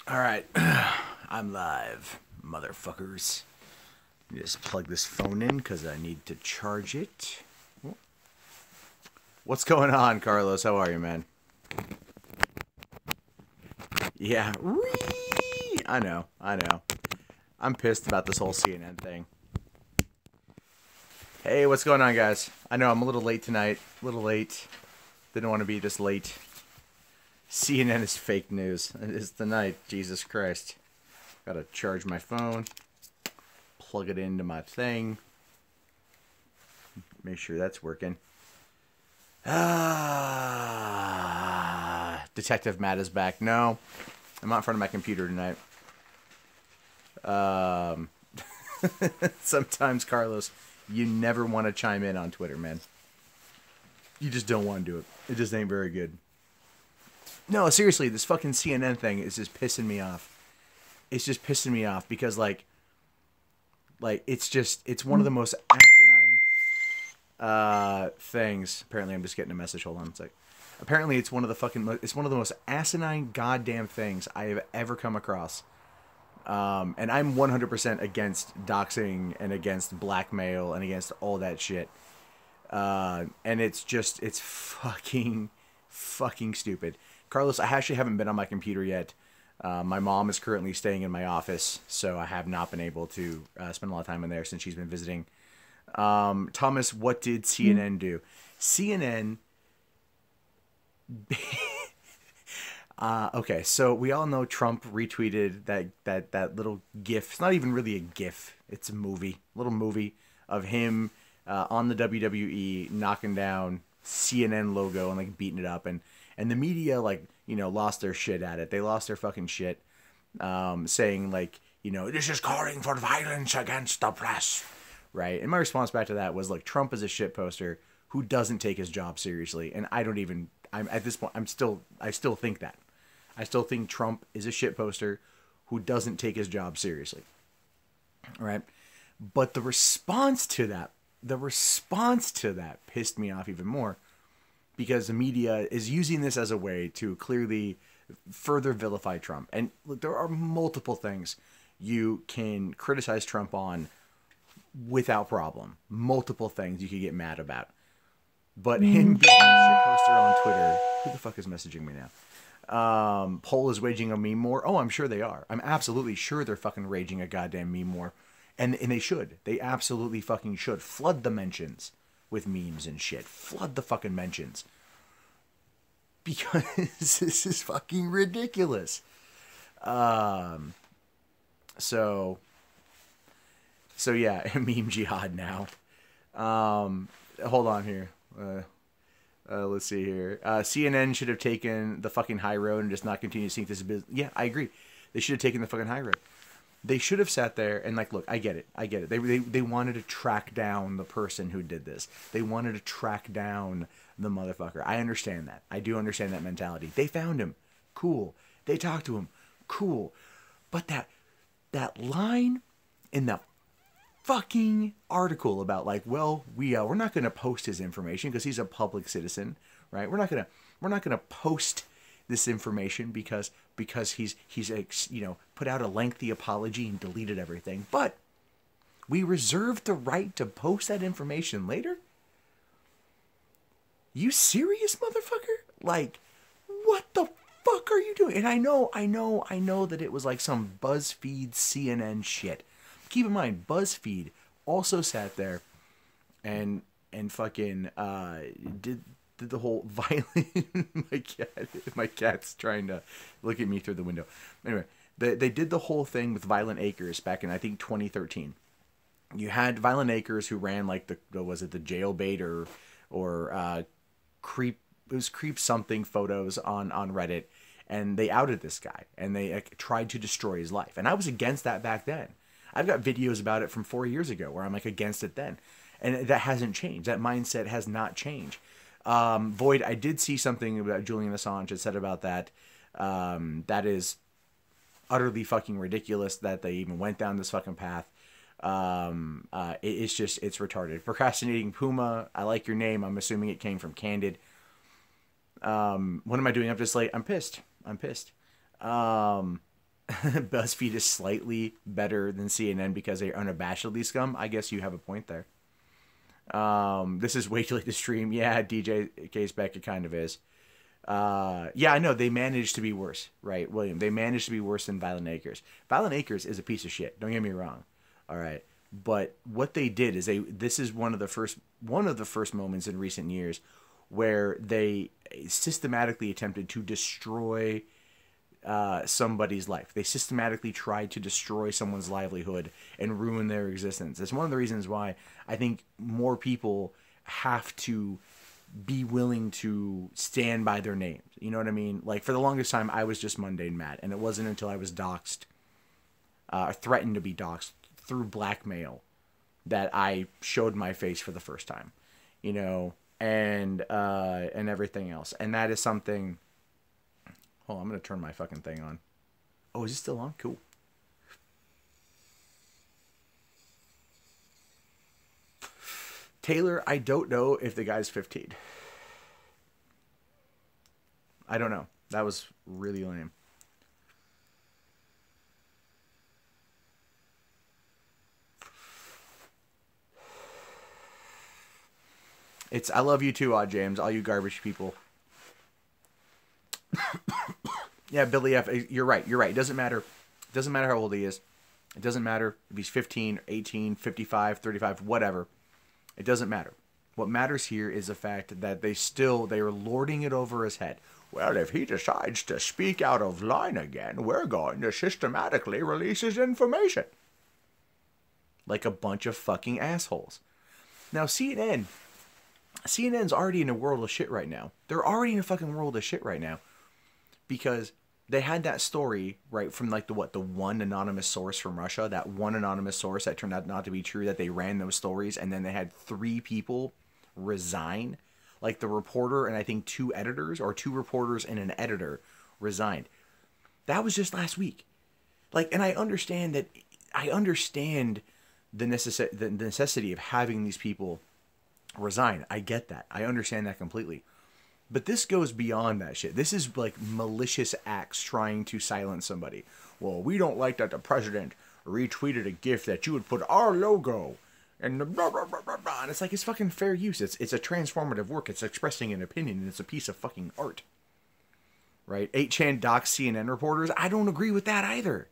Alright, I'm live, motherfuckers. Just plug this phone in because I need to charge it. What's going on, Carlos? How are you, man? Yeah, I know. I'm pissed about this whole CNN thing. Hey, what's going on, guys? I know I'm a little late tonight. A little late. Didn't want to be this late. CNN is fake news. It is tonight. Jesus Christ. Gotta charge my phone. Plug it into my thing. Make sure that's working. Detective Matt is back. No, I'm not in front of my computer tonight. Sometimes, Carlos, you never want to chime in on Twitter, man. You just don't want to do it. It just ain't very good. No, seriously, this fucking CNN thing is just pissing me off. It's just pissing me off because, like it's one of the most asinine things. Apparently, I'm just getting a message. Hold on a sec. Apparently, it's one of the most asinine goddamn things I have ever come across. And I'm 100% against doxing and against blackmail and against all that shit. And it's fucking stupid. Carlos, I actually haven't been on my computer yet. My mom is currently staying in my office, so I have not been able to spend a lot of time in there since she's been visiting. Thomas, what did CNN do? CNN... okay, so we all know Trump retweeted that little GIF. It's not even really a GIF. It's a little movie of him on the WWE knocking down CNN logo and like beating it up, and the media lost their shit at it. They lost their fucking shit, saying this is calling for violence against the press, right? And my response back to that was Trump is a shit poster who doesn't take his job seriously, and I'm at this point I still think that. I still think Trump is a shit poster who doesn't take his job seriously. Right? But the response to that pissed me off even more because the media is using this as a way to clearly further vilify Trump. And look, there are multiple things you can criticize Trump on without problem. Multiple things you could get mad about. But him being a shit poster on Twitter, who the fuck is messaging me now? Poll is waging a meme war. Oh, I'm sure they are. I'm absolutely sure they're fucking raging a goddamn meme war. And they should. They absolutely fucking should. Flood the mentions with memes and shit. Flood the fucking mentions. Because this is fucking ridiculous. So yeah, meme jihad now. Hold on here. Let's see here. CNN should have taken the fucking high road and just not continue to think this is business. Yeah, I agree. They should have taken the fucking high road. They should have sat there and look, I get it. They wanted to track down the person who did this. They wanted to track down the motherfucker. I understand that. I do understand that mentality. They found him. Cool. They talked to him. Cool. But that line in the fucking article about we're not going to post his information because he's a public citizen, right? We're not going to post this information because he's put out a lengthy apology and deleted everything, but we reserve the right to post that information later. You serious, motherfucker? What the fuck are you doing? And I know that it was some BuzzFeed CNN shit. Keep in mind, BuzzFeed also sat there and fucking did the whole violent. My cat's trying to look at me through the window. Anyway, they did the whole thing with Violent Acres back in I think 2013. You had Violent Acres who ran the jailbait or creep. It was creep something photos on Reddit, and they outed this guy and they tried to destroy his life. And I was against that back then. I've got videos about it from 4 years ago where I'm against it then. And that hasn't changed. That mindset has not changed. Void, I did see something about Julian Assange had said about that. That is utterly fucking ridiculous that they even went down this fucking path. It's retarded. Procrastinating Puma, I like your name. I'm assuming it came from Candid. What am I doing up this late? I'm pissed. BuzzFeed is slightly better than CNN because they're unabashedly scum. I guess you have a point there. This is way too late to stream. Yeah, DJ Case Beck, it kind of is. Yeah, I know they managed to be worse, right, William? They managed to be worse than Violent Acres. Violent Acres is a piece of shit. Don't get me wrong. All right, but what they did is this is one of the first moments in recent years where they systematically attempted to destroy somebody's life. They systematically tried to destroy someone's livelihood and ruin their existence. It's one of the reasons why I think more people have to be willing to stand by their names. You know what I mean? Like, for the longest time, I was just Mundane Matt, and it wasn't until I was doxxed, threatened to be doxxed through blackmail, that I showed my face for the first time. You know, and everything else. And that is something... Hold on, I'm going to turn my fucking thing on. Oh, is it still on? Cool. Taylor, I don't know if the guy's 15. I don't know. That was really lame. I love you too, Odd James, all you garbage people. Yeah, Billy F, you're right. It doesn't matter. It doesn't matter how old he is. It doesn't matter if he's 15, 18, 55, 35, whatever. It doesn't matter. What matters here is the fact that they are lording it over his head. Well, if he decides to speak out of line again, we're going to systematically release his information. Like a bunch of fucking assholes. Now, CNN's already in a world of shit right now. They're already in a fucking world of shit right now. Because they had that story, right, from like the one anonymous source from Russia, that one anonymous source that turned out not to be true, that they ran those stories, and then they had 3 people resign. Like the reporter and I think 2 editors, or 2 reporters and an editor resigned. That was just last week. Like, and I understand the necessity of having these people resign. I get that. I understand that completely. But this goes beyond that shit. This is like malicious acts trying to silence somebody. Well, we don't like that the president retweeted a GIF that you would put our logo and the blah, blah, blah, blah, blah. And it's like, it's fucking fair use. It's a transformative work. It's expressing an opinion, and it's a piece of fucking art. Right? 8chan docs CNN reporters. I don't agree with that either.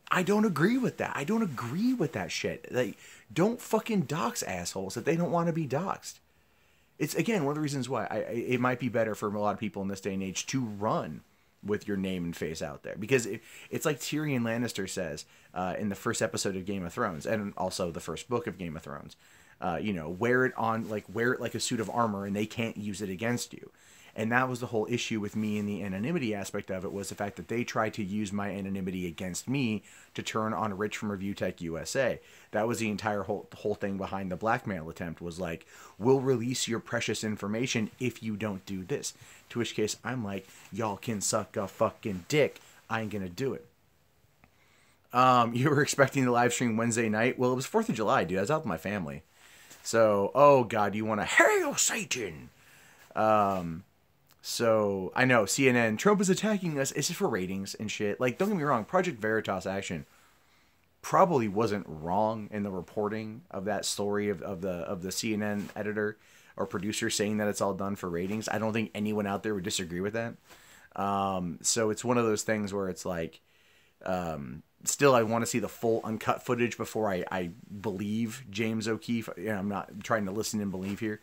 I don't agree with that. I don't agree with that shit. Like, don't fucking dox assholes if they don't want to be doxed. It's, again, one of the reasons why it might be better for a lot of people in this day and age to run with your name and face out there. Because it's like Tyrion Lannister says in the first episode of Game of Thrones, and also the first book of Game of Thrones. You know, wear it like a suit of armor, and they can't use it against you. And that was the whole issue with me and the anonymity aspect of it, was the fact that they tried to use my anonymity against me to turn on Rich from Review Tech USA. That was the entire whole thing behind the blackmail attempt, was like, we'll release your precious information if you don't do this. To which case I'm like, y'all can suck a fucking dick. I ain't gonna do it. You were expecting the live stream Wednesday night? Well, it was 4th of July, dude. I was out with my family. So, oh God, you want to hail Satan? So, I know, CNN, Trump is attacking us. It's just for ratings and shit. Like, don't get me wrong, Project Veritas Action probably wasn't wrong in the reporting of that story of the CNN editor or producer saying that it's all done for ratings. I don't think anyone out there would disagree with that. So it's one of those things where it's like, still, I want to see the full uncut footage before I believe James O'Keefe. You know, I'm not trying to listen and believe here.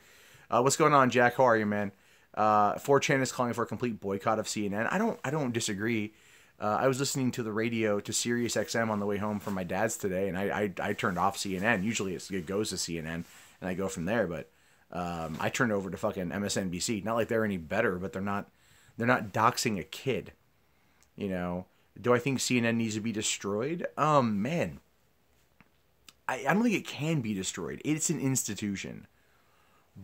What's going on, Jack? How are you, man? 4chan is calling for a complete boycott of CNN. I don't disagree. I was listening to the radio to Sirius XM on the way home from my dad's today, and I turned off CNN. Usually it goes to CNN, and I go from there. But I turned over to fucking MSNBC. Not like they're any better, but they're not doxing a kid. You know, do I think CNN needs to be destroyed? Man, I don't think it can be destroyed. It's an institution.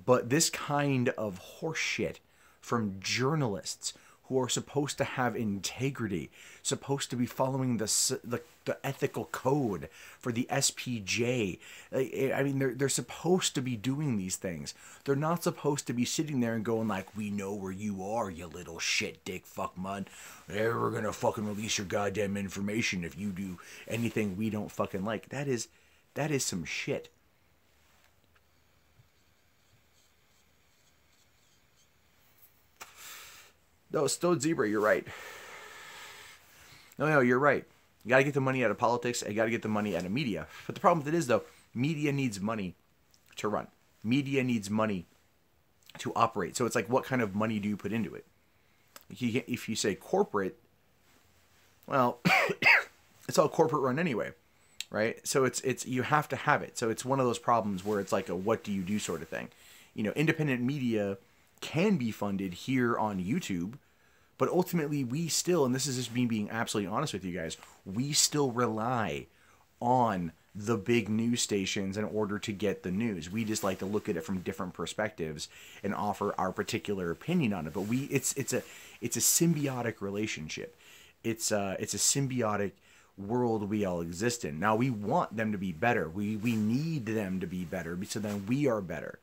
But this kind of horseshit from journalists who are supposed to have integrity, supposed to be following the ethical code for the SPJ. I mean, they're supposed to be doing these things. They're not supposed to be sitting there and going like, we know where you are, you little shit dick fuck mud. We're gonna fucking release your goddamn information if you do anything we don't fucking like. That is some shit. No, Stone Zebra, you're right. No, you're right. You got to get the money out of politics, and you got to get the money out of media. But the problem with it is, though, media needs money to run. Media needs money to operate. So it's like, what kind of money do you put into it? If you say corporate, well, it's all corporate run anyway, right? So it's you have to have it. So it's one of those problems where it's like a what do you do sort of thing. You know, independent media can be funded here on YouTube, but ultimately we still, and this is just me being absolutely honest with you guys, we still rely on the big news stations in order to get the news. We just like to look at it from different perspectives and offer our particular opinion on it. But it's a symbiotic relationship. It's a symbiotic world we all exist in. Now we want them to be better. We need them to be better so then we are better.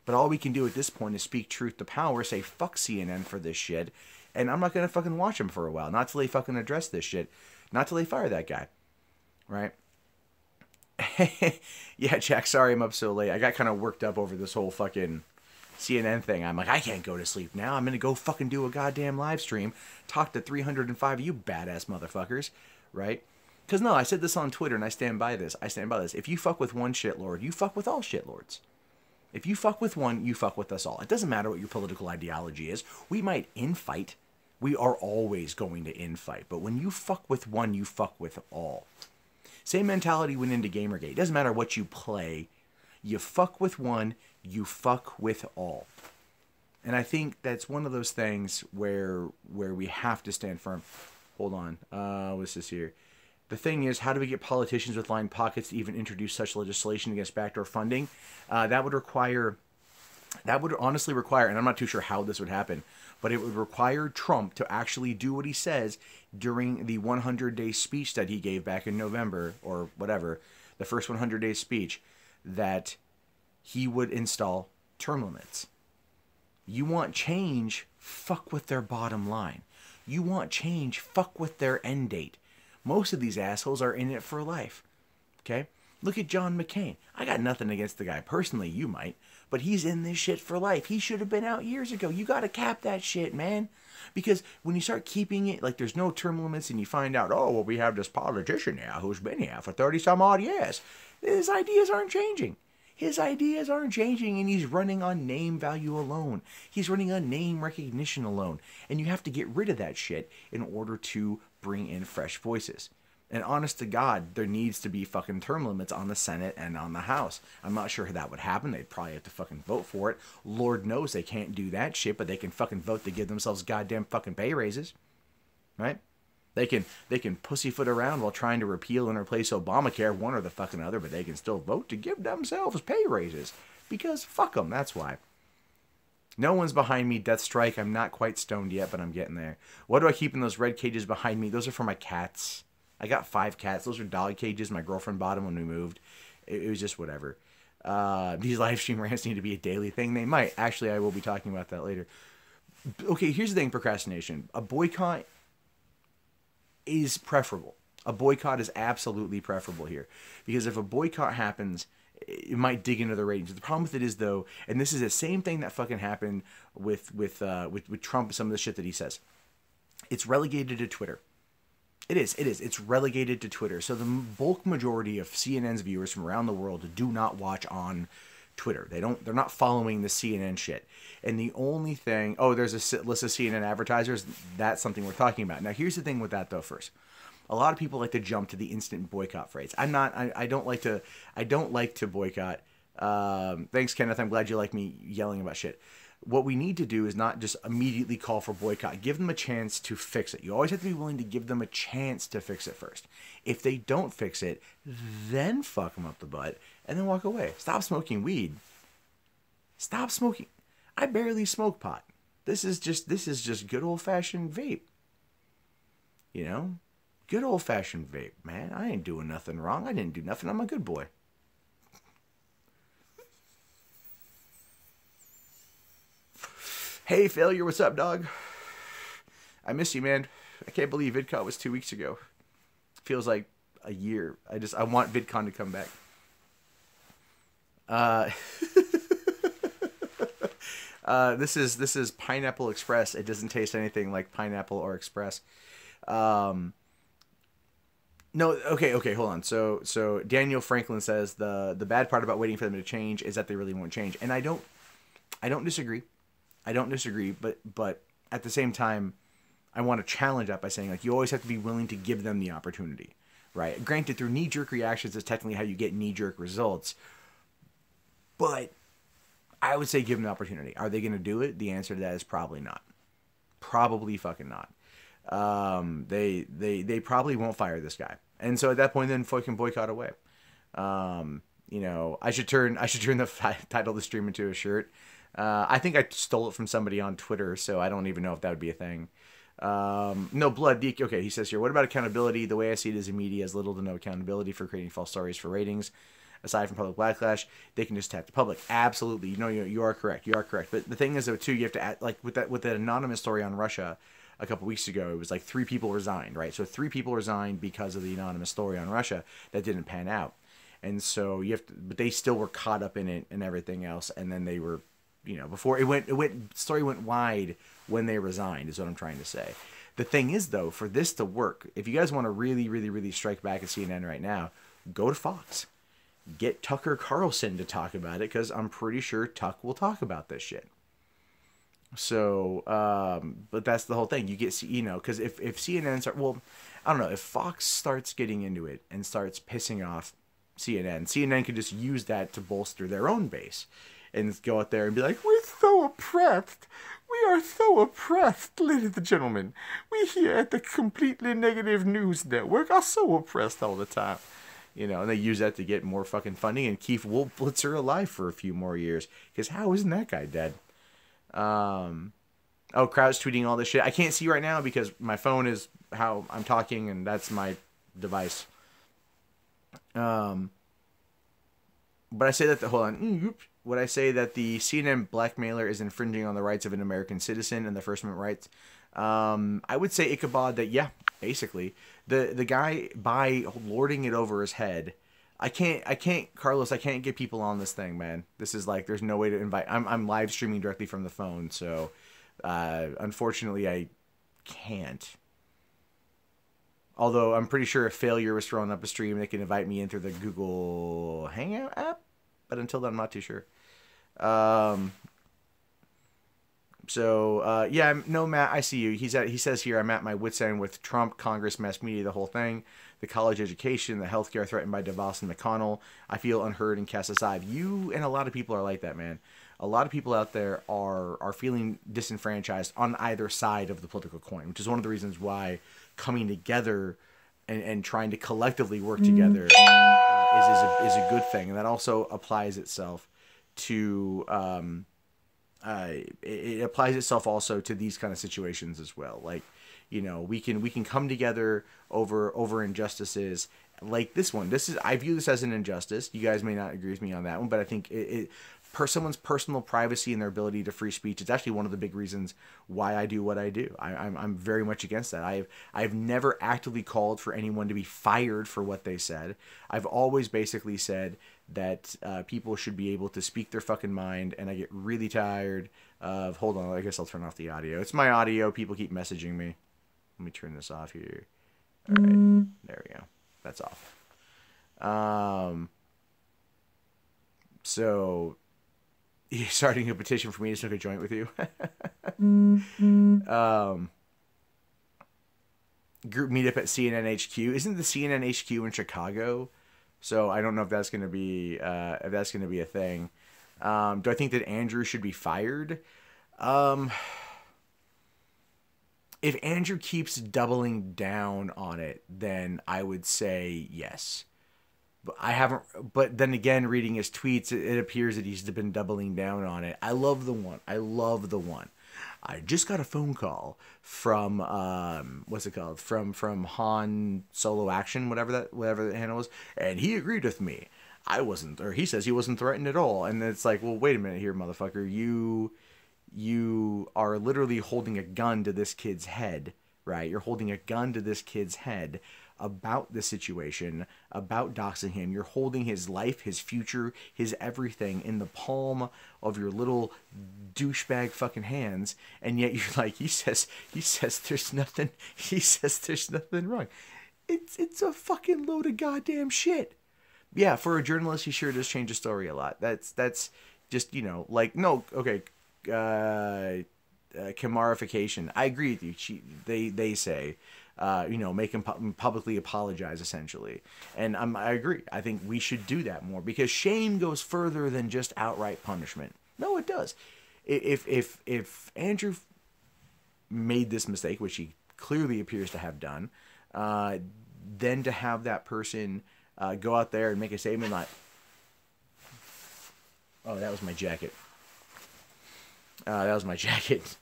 But all we can do at this point is speak truth to power, say fuck CNN for this shit, and I'm not going to fucking watch them for a while. Not till they fucking address this shit. Not till they fire that guy. Right? Yeah, Jack, sorry I'm up so late. I got kind of worked up over this whole fucking CNN thing. I'm like, I can't go to sleep now. I'm going to go fucking do a goddamn live stream. Talk to 305 of you badass motherfuckers. Right? Because no, I said this on Twitter and I stand by this. If you fuck with one shitlord, you fuck with all shitlords. If you fuck with one, you fuck with us all. It doesn't matter what your political ideology is. We might infight. We are always going to infight. But when you fuck with one, you fuck with all. Same mentality went into Gamergate. It doesn't matter what you play. You fuck with one, you fuck with all. And I think that's one of those things where we have to stand firm. Hold on. What's this here? The thing is, how do we get politicians with lined pockets to even introduce such legislation against backdoor funding? That would honestly require, and I'm not too sure how this would happen, but it would require Trump to actually do what he says during the 100-day speech that he gave back in November, or whatever, the first 100-day speech, that he would install term limits. You want change, fuck with their bottom line. You want change, fuck with their end date. Most of these assholes are in it for life. Okay? Look at John McCain. I got nothing against the guy. Personally, you might. But he's in this shit for life. He should have been out years ago. You got to cap that shit, man. Because when you start keeping it, like there's no term limits and you find out, oh, well, we have this politician now who's been here for 30-some odd years. His ideas aren't changing. His ideas aren't changing, and he's running on name value alone. He's running on name recognition alone. And you have to get rid of that shit in order to bring in fresh voices. And honest to God, there needs to be fucking term limits on the Senate and on the House. I'm not sure how that would happen. They'd probably have to fucking vote for it. Lord knows they can't do that shit, but they can fucking vote to give themselves goddamn fucking pay raises. Right? They can pussyfoot around while trying to repeal and replace Obamacare, one or the fucking other, but they can still vote to give themselves pay raises. Because fuck them, that's why. No one's behind me, Death Strike. I'm not quite stoned yet, but I'm getting there. What do I keep in those red cages behind me? Those are for my cats. I got 5 cats. Those are dog cages. My girlfriend bought them when we moved. It was just whatever. These live stream rants need to be a daily thing. They might. Actually, I will be talking about that later. Okay, here's the thing, procrastination. A boycott is preferable. A boycott is absolutely preferable here. Because if a boycott happens, it might dig into the ratings. The problem with it is, though, and this is the same thing that fucking happened with Trump, some of the shit that he says. It's relegated to Twitter. It is. It's relegated to Twitter. So the bulk majority of CNN's viewers from around the world do not watch on Twitter. They're not following the CNN shit. And the only thing, there's a list of CNN advertisers. That's something we're talking about. Now, here's the thing with that, though, first. A lot of people like to jump to the instant boycott phrase. I don't like to boycott. Thanks, Kenneth. I'm glad you like me yelling about shit. What we need to do is not just immediately call for boycott. Give them a chance to fix it. You always have to be willing to give them a chance to fix it first. If they don't fix it, then fuck them up the butt and then walk away. Stop smoking weed. Stop smoking. I barely smoke pot. This is just good old fashioned vape. You know, good old fashioned vape, man. I ain't doing nothing wrong. I didn't do nothing. I'm a good boy. Hey, Failure, what's up, dog? I miss you, man. I can't believe VidCon was 2 weeks ago. Feels like a year. I want VidCon to come back. This is Pineapple Express. It doesn't taste anything like pineapple or express. No, okay, hold on. So Daniel Franklin says the bad part about waiting for them to change is that they really won't change, and I don't disagree. I don't disagree, but at the same time, I want to challenge that by saying, like, you always have to be willing to give them the opportunity, right? Granted, through knee-jerk reactions is technically how you get knee-jerk results, but I would say give them the opportunity. Are they going to do it? The answer to that is probably not. Probably fucking not. They probably won't fire this guy, and so at that point, then fucking boycott away. You know, I should turn the title of the stream into a shirt. I think I stole it from somebody on Twitter, so I don't even know if that would be a thing. No, Blood Deek. Okay, he says here, what about accountability? The way I see it is the media has little to no accountability for creating false stories for ratings. Aside from public backlash, they can just attack the public. Absolutely. You know, you are correct. You are correct. But the thing is, though, too, you have to add, like, with that anonymous story on Russia a couple weeks ago, it was like 3 people resigned, right? So 3 people resigned because of the anonymous story on Russia that didn't pan out. And so you have to, but they still were caught up in it and everything else. And then they were, you know, before story went wide when they resigned, is what I'm trying to say. The thing is, though, for this to work, if you guys want to really, really, really strike back at CNN right now, go to Fox. Get Tucker Carlson to talk about it, because I'm pretty sure Tuck will talk about this shit. So, but that's the whole thing. You get, you know, because if CNN start, well, I don't know, if Fox starts getting into it and starts pissing off CNN could just use that to bolster their own base and go out there and be like, we're so oppressed. We are so oppressed, ladies and gentlemen. We here at the Completely Negative News Network are so oppressed all the time. You know, and they use that to get more fucking funding and keep Wolf Blitzer alive for a few more years. Because how isn't that guy dead? Oh, Kraut's tweeting all this shit. I can't see right now because my phone is how I'm talking, and that's my device. But I say that hold on. Would I say that the CNN blackmailer is infringing on the rights of an American citizen and the First Amendment rights? I would say Ichabod that, yeah, basically. The guy, by lording it over his head, I can't, Carlos, I can't get people on this thing, man. This is like, there's no way to invite, I'm live streaming directly from the phone, so, unfortunately I can't. Although I'm pretty sure if Failure was throwing up a stream, they can invite me in through the Google Hangout app. But until then, I'm not too sure. Yeah, no, Matt, I see you. He says here, I'm at my wit's end with Trump, Congress, mass media, the whole thing. The college education, the healthcare threatened by DeVos and McConnell. I feel unheard and cast aside. You and a lot of people are like that, man. A lot of people out there are feeling disenfranchised on either side of the political coin, which is one of the reasons why coming together and trying to collectively work together is a good thing. And that also applies itself to it applies itself also to these kind of situations as well. Like, you know, we can come together over injustices like this one. I view this as an injustice. You guys may not agree with me on that one, but I think someone's personal privacy and their ability to free speech is actually one of the big reasons why I do what I do. I'm very much against that. I've never actively called for anyone to be fired for what they said. I've always basically said that people should be able to speak their fucking mind, and I get really tired of, hold on, I guess I'll turn off the audio. It's my audio. People keep messaging me. Let me turn this off here. All right, there we go. That's off. So you're starting a petition for me to smoke a joint with you. Group meetup at CNN HQ. Isn't the CNN HQ in Chicago? So I don't know if that's going to be a thing. Do I think that Andrew should be fired? If Andrew keeps doubling down on it, then I would say yes. But then again, reading his tweets, it appears that he's been doubling down on it. I love the one. I just got a phone call from what's it called? From Han Solo Action, whatever the handle was, and he agreed with me. I wasn't, or he says he wasn't threatened at all. And it's like, well, wait a minute here, motherfucker. You are literally holding a gun to this kid's head, right? You're holding a gun to this kid's head about the situation, about doxing him. You're holding his life, his future, his everything in the palm of your little douchebag fucking hands, and yet you're like, he says there's nothing wrong. It's a fucking load of goddamn shit. Yeah, for a journalist, he sure does change the story a lot. That's just, you know, like, no, okay, Kamarification. I agree with you. They say, you know, make him publicly apologize, essentially. And I agree. I think we should do that more, because shame goes further than just outright punishment. No, it does. If Andrew made this mistake, which he clearly appears to have done, then to have that person go out there and make a statement like, oh, that was my jacket. That was my jacket.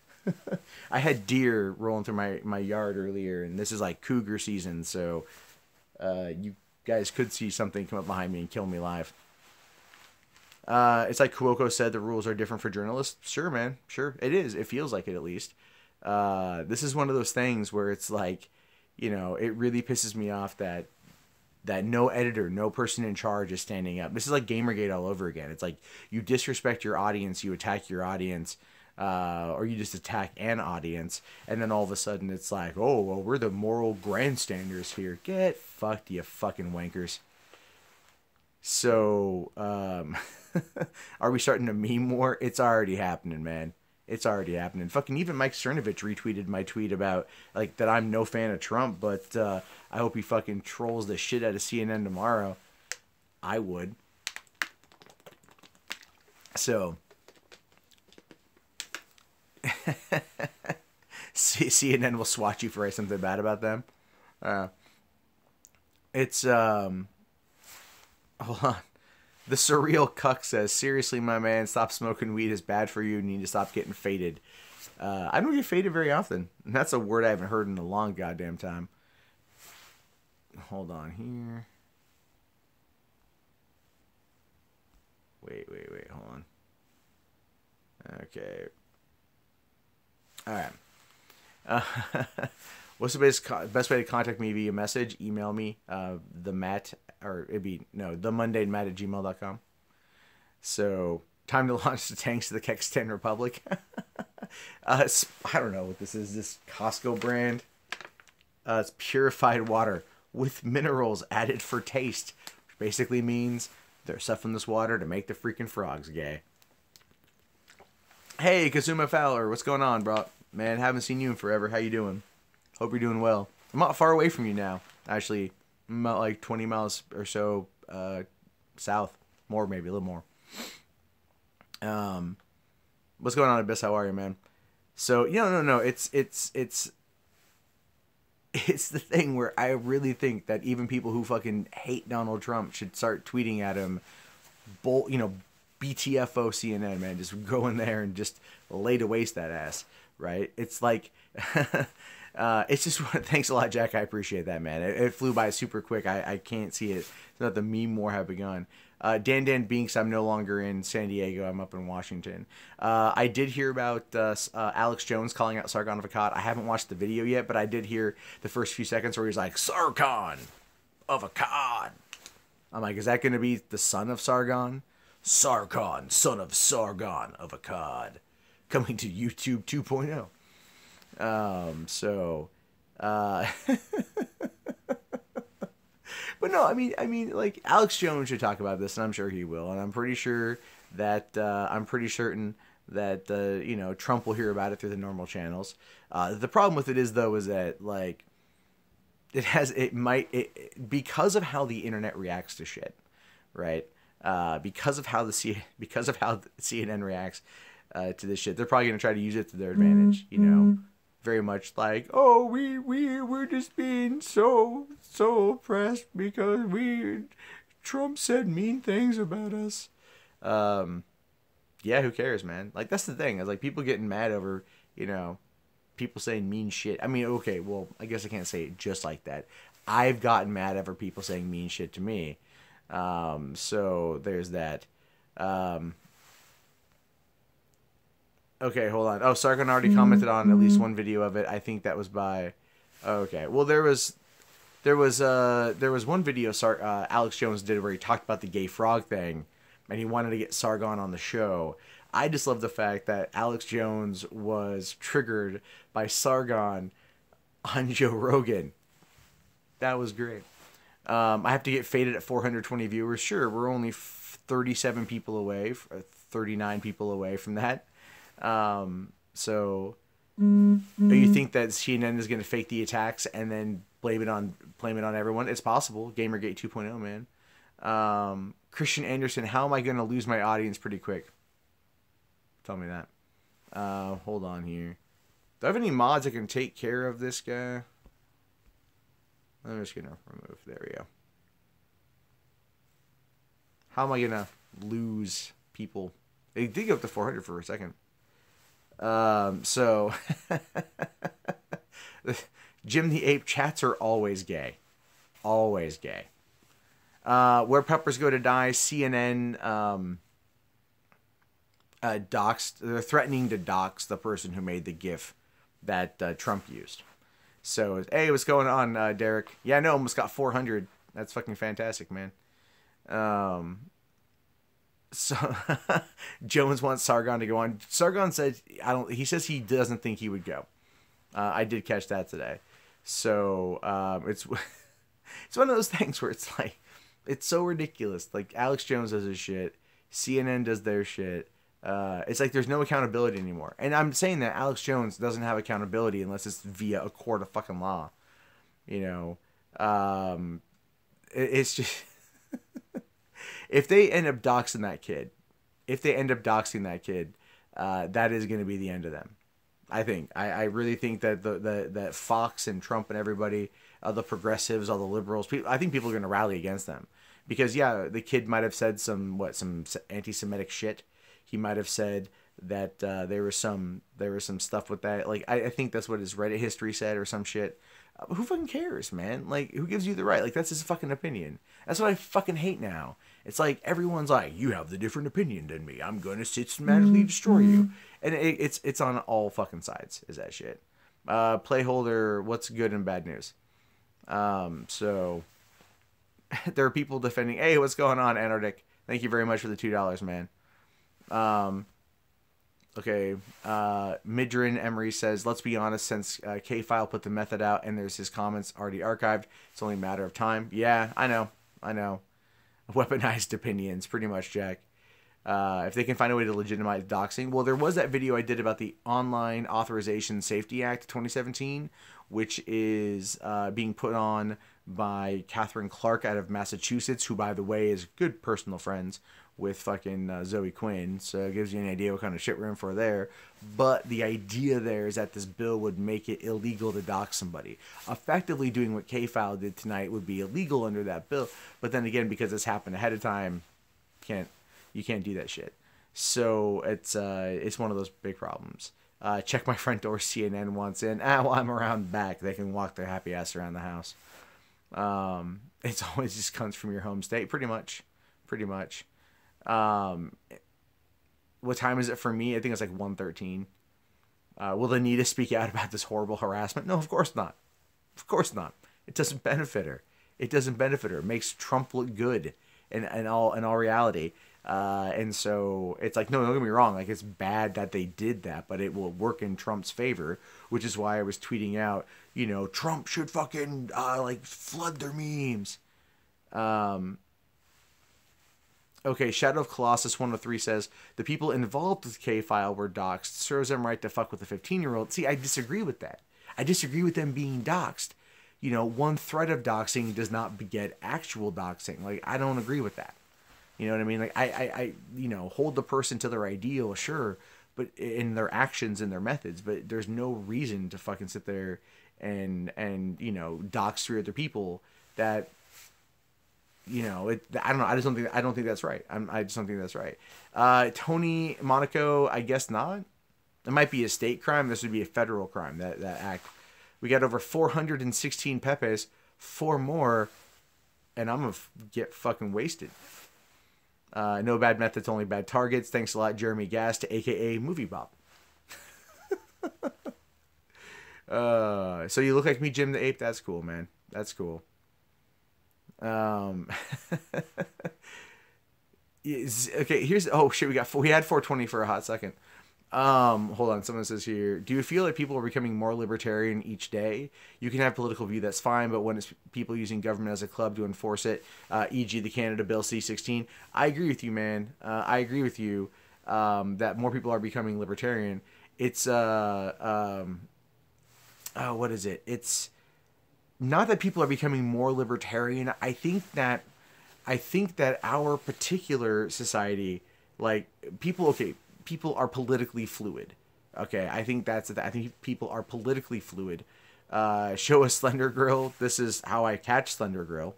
I had deer rolling through my yard earlier, and this is like cougar season, so you guys could see something come up behind me and kill me live. It's like Kuoko said, the rules are different for journalists. Sure, man. Sure, it is. It feels like it, at least. This is one of those things where it's like, you know, it really pisses me off that no editor, no person in charge is standing up. This is like Gamergate all over again. It's like you disrespect your audience, you attack your audience, or you just attack an audience, and then all of a sudden it's like, oh, well, we're the moral grandstanders here. Get fucked, you fucking wankers. So, are we starting to meme more? It's already happening, man. It's already happening. Fucking even Mike Cernovich retweeted my tweet about, like, that I'm no fan of Trump, but I hope he fucking trolls the shit out of CNN tomorrow. I would. So, CNN will swat you for writing something bad about them. Hold on. The Surreal Cuck says, seriously, my man, stop smoking weed is bad for you. You need to stop getting faded. I don't get faded very often. And that's a word I haven't heard in a long goddamn time. Hold on here. Wait. Hold on. Okay. All right. What's the best way to contact me via message? Email me, the mundanemat@gmail.com. So, time to launch the tanks to the Kextan Republic. I don't know what this is. This Costco brand. It's purified water with minerals added for taste, which basically means they're stuffing this water to make the freaking frogs gay. Hey, Kazuma Fowler, what's going on, bro? Man, haven't seen you in forever. How you doing? Hope you're doing well. I'm not far away from you now. Actually, I'm about like 20 miles or so south. More, maybe a little more. What's going on, Abyss? How are you, man? So, no. It's the thing where I really think that even people who fucking hate Donald Trump should start tweeting at him, BTFO CNN, man. Just go in there and just lay to waste that ass, right? It's like... it's just, thanks a lot, Jack. I appreciate that, man. It flew by super quick. I can't see it. It's not the meme war have begun. Dan Binks, I'm no longer in San Diego. I'm up in Washington. I did hear about Alex Jones calling out Sargon of Akkad. I haven't watched the video yet, but I did hear the first few seconds where he's like, Sargon of Akkad. I'm like, is that going to be the son of Sargon? Sargon, son of Sargon of Akkad. Coming to YouTube 2.0. But no, I mean, like, Alex Jones should talk about this, and I'm sure he will, and I'm pretty certain that, Trump will hear about it through the normal channels. The problem with it is, though, is that, like, because of how the internet reacts to shit, right? Because of how CNN reacts, to this shit, they're probably going to try to use it to their advantage, very much like, oh, we're just being so oppressed because Trump said mean things about us. Yeah, who cares, man? Like, that's the thing. It's like people getting mad over you know, people saying mean shit. I mean, okay, well, I guess I can't say it just like that. I've gotten mad over people saying mean shit to me. So there's that. Okay, hold on. Oh, Sargon already commented on at least one video of it. I think that was by. Okay, well there was one video Alex Jones did where he talked about the gay frog thing, and he wanted to get Sargon on the show. I just love the fact that Alex Jones was triggered by Sargon on Joe Rogan. That was great. I have to get faded at 420 viewers. Sure, we're only 37 people away, 39 people away from that. So you think that CNN is going to fake the attacks and then blame it on everyone? It's possible. Gamergate 2.0, man. Christian Anderson, how am I going to lose my audience pretty quick? Tell me that. Hold on here. Do I have any mods that can take care of this guy? I'm just going to remove. There we go. How am I going to lose people? It did go up to 400 for a second. So Jim the Ape, chats are always gay. Always gay. Where peppers go to die, CNN doxed. They're threatening to dox the person who made the GIF that Trump used. So, hey, what's going on, Derek? Yeah, I know, almost got 400. That's fucking fantastic, man. So Jones wants Sargon to go on. Sargon said he says he doesn't think he would go. I did catch that today. So it's one of those things where it's like, it's so ridiculous. Like, Alex Jones does his shit, CNN does their shit. It's like there's no accountability anymore. And I'm saying that Alex Jones doesn't have accountability unless it's via a court of fucking law. You know, it's just if they end up doxing that kid, that is going to be the end of them. I think. I really think that that Fox and Trump and everybody, the progressives, all the liberals, I think people are going to rally against them. Because, yeah, the kid might have said some anti-Semitic shit. He might have said that there was some stuff with that. Like, I think that's what his Reddit history said or some shit. Who fucking cares, man? Like, who gives you the right? Like, that's his fucking opinion. That's what I fucking hate now. It's like, everyone's like, you have the different opinion than me. I'm going to systematically destroy you. And it's on all fucking sides, is that shit. Playholder, what's good and bad news? So, there are people defending, hey, what's going on, Antarctic? Thank you very much for the $2, man. Okay, Midrin Emery says, let's be honest, since K-File put the method out and there's his comments already archived, it's only a matter of time. Yeah, I know. Weaponized opinions, pretty much, Jack. If they can find a way to legitimize doxing. Well, there was that video I did about the Online Authorization Safety Act 2017, which is being put on by Catherine Clark out of Massachusetts, who, by the way, is good personal friends with fucking Zoe Quinn, so it gives you an idea what kind of shit we're in for there. But the idea there is that this bill would make it illegal to dox somebody. Effectively doing what K-File did tonight would be illegal under that bill, but then again, because it's happened ahead of time, you can't do that shit. So it's one of those big problems. Check my front door, CNN wants in. While I'm around back, they can walk their happy ass around the house. It's always just comes from your home state, pretty much. What time is it for me? I think it's like 1:13. Will Anita speak out about this horrible harassment? No, of course not. It doesn't benefit her. It makes Trump look good in all reality. And so it's like, no, don't get me wrong. Like, it's bad that they did that, but it will work in Trump's favor, which is why I was tweeting out, you know, Trump should fucking flood their memes. Okay, Shadow of Colossus 103 says, the people involved with K-File were doxxed. Serves them right to fuck with a 15-year-old. See, I disagree with that. I disagree with them being doxxed. You know, one threat of doxing does not beget actual doxing. Like, I don't agree with that. You know what I mean? Like, I hold the person to their ideal, sure, but in their actions and their methods, but there's no reason to fucking sit there and dox 3 other people that, I don't know. I don't think that's right. I just don't think that's right. Tony Monaco, I guess not. It might be a state crime. This would be a federal crime, that act. We got over 416 Pepes, 4 more, and I'm going to get fucking wasted. No bad methods, only bad targets. Thanks a lot, Jeremy Gast, a.k.a. Movie Bob. So you look like me, Jim the Ape. That's cool, man. That's cool. Okay, here's... Oh, shit, we had 420 for a hot second. Hold on. Someone says here, do you feel like people are becoming more libertarian each day? You can have political view, that's fine, but when it's people using government as a club to enforce it, e.g. the Canada Bill C-16, I agree with you, man. I agree with you, that more people are becoming libertarian. It's, what is it? It's not that people are becoming more libertarian. I think that our particular society, like, people are politically fluid. Okay, I think I think people are politically fluid. Show a Slender Girl. This is how I catch Slender Girl.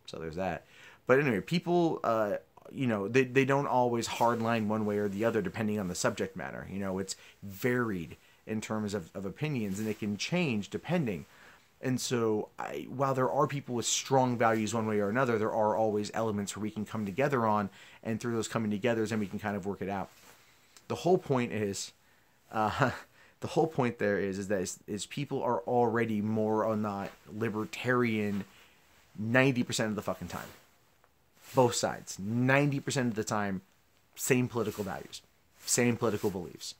So there's that. But anyway, people, they don't always hardline one way or the other depending on the subject matter. It's varied in terms of opinions, and it can change depending. And so, while there are people with strong values one way or another, there are always elements where we can come together on, and through those coming togethers, then we can kind of work it out. The whole point is, that people are already more or not libertarian 90% of the fucking time. Both sides. 90% of the time, same political values, same political beliefs.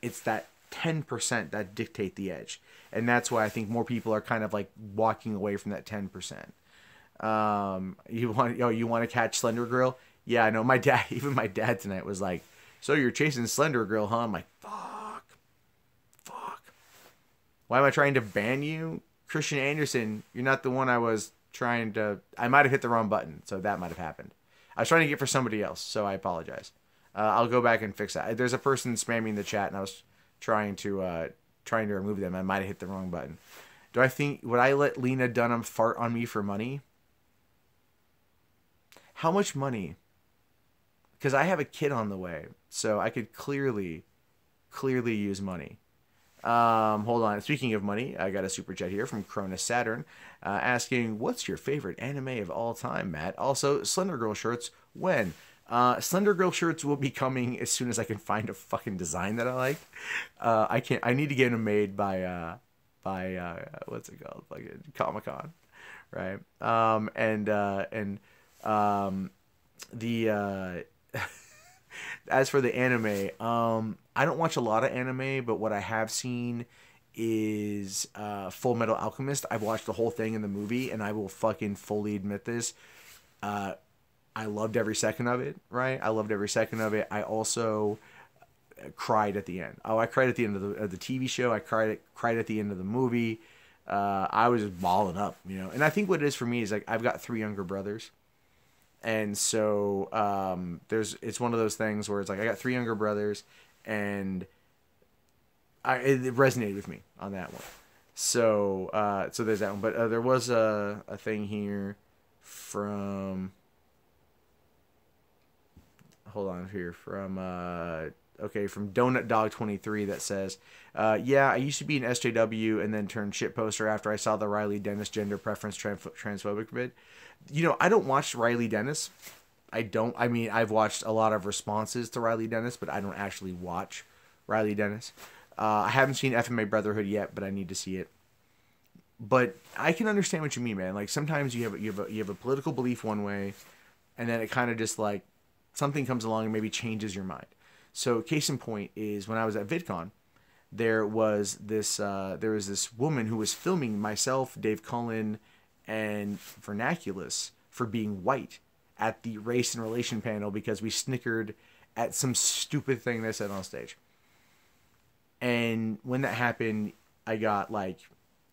It's that 10% that dictate the edge. And that's why I think more people are kind of like walking away from that 10%. You want to catch Slender Girl? Yeah, I know. Even my dad tonight was like, so you're chasing Slender Girl, huh? I'm like, fuck. Why am I trying to ban you? Christian Anderson, you're not the one I was trying to... I might have hit the wrong button, so that might have happened. I was trying to get for somebody else, so I apologize. I'll go back and fix that. There's a person spamming the chat, and I was trying to remove them. I might have hit the wrong button. Would I let Lena Dunham fart on me for money? How much money? Because I have a kid on the way, so I could clearly use money. Hold on. Speaking of money, I got a super chat here from Cronus Saturn, asking, what's your favorite anime of all time, Matt? Also, Slender Girl shirts, when? Slender Girl shirts will be coming as soon as I can find a fucking design that I like. I need to get them made by what's it called? Like Comic-Con, right? As for the anime, I don't watch a lot of anime, but what I have seen is Full Metal Alchemist. I've watched the whole thing in the movie, and I will fucking fully admit this. I loved every second of it, right? I loved every second of it. I also cried at the end. Oh, I cried at the end of the TV show. I cried at the end of the movie. I was just balling up, And I think what it is for me is, like, I've got 3 younger brothers. And so it's one of those things where it's like I got 3 younger brothers, and it resonated with me on that one. So there's that one. But there was a thing here from... Hold on here. From Donut Dog 23 that says, yeah, I used to be an SJW and then turned shitposter after I saw the Riley Dennis gender preference transphobic vid. I don't watch Riley Dennis. I've watched a lot of responses to Riley Dennis, but I don't actually watch Riley Dennis. I haven't seen FMA Brotherhood yet, but I need to see it. But I can understand what you mean, man. Like, sometimes you have a political belief one way, and then it kind of just like something comes along and maybe changes your mind. So case in point is when I was at VidCon, there was this woman who was filming myself, Dave Cullen, and Vernaculus for being white at the race and relation panel because we snickered at some stupid thing they said on stage. And when that happened, I got I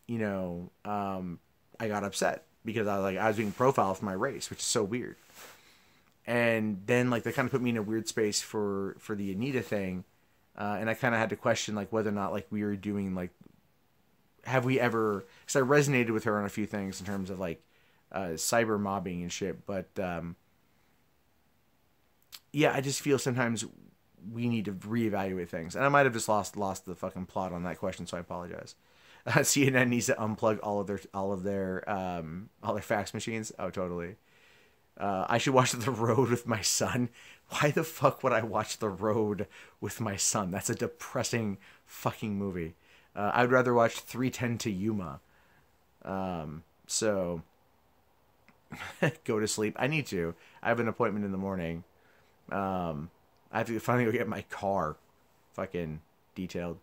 got upset because I was being profiled for my race, which is so weird. And then they kind of put me in a weird space for the Anita thing, and I kind of had to question whether or not we were doing have we ever, because I resonated with her on a few things in terms of cyber mobbing and shit, but yeah, I just feel sometimes we need to reevaluate things. And I might have just lost the fucking plot on that question, so I apologize. CNN needs to unplug all of their fax machines. Oh, totally. I should watch The Road with my son. Why the fuck would I watch The Road with my son? That's a depressing fucking movie. I'd rather watch 3:10 to Yuma. So go to sleep. I need to. I have an appointment in the morning. I have to finally go get my car fucking detailed.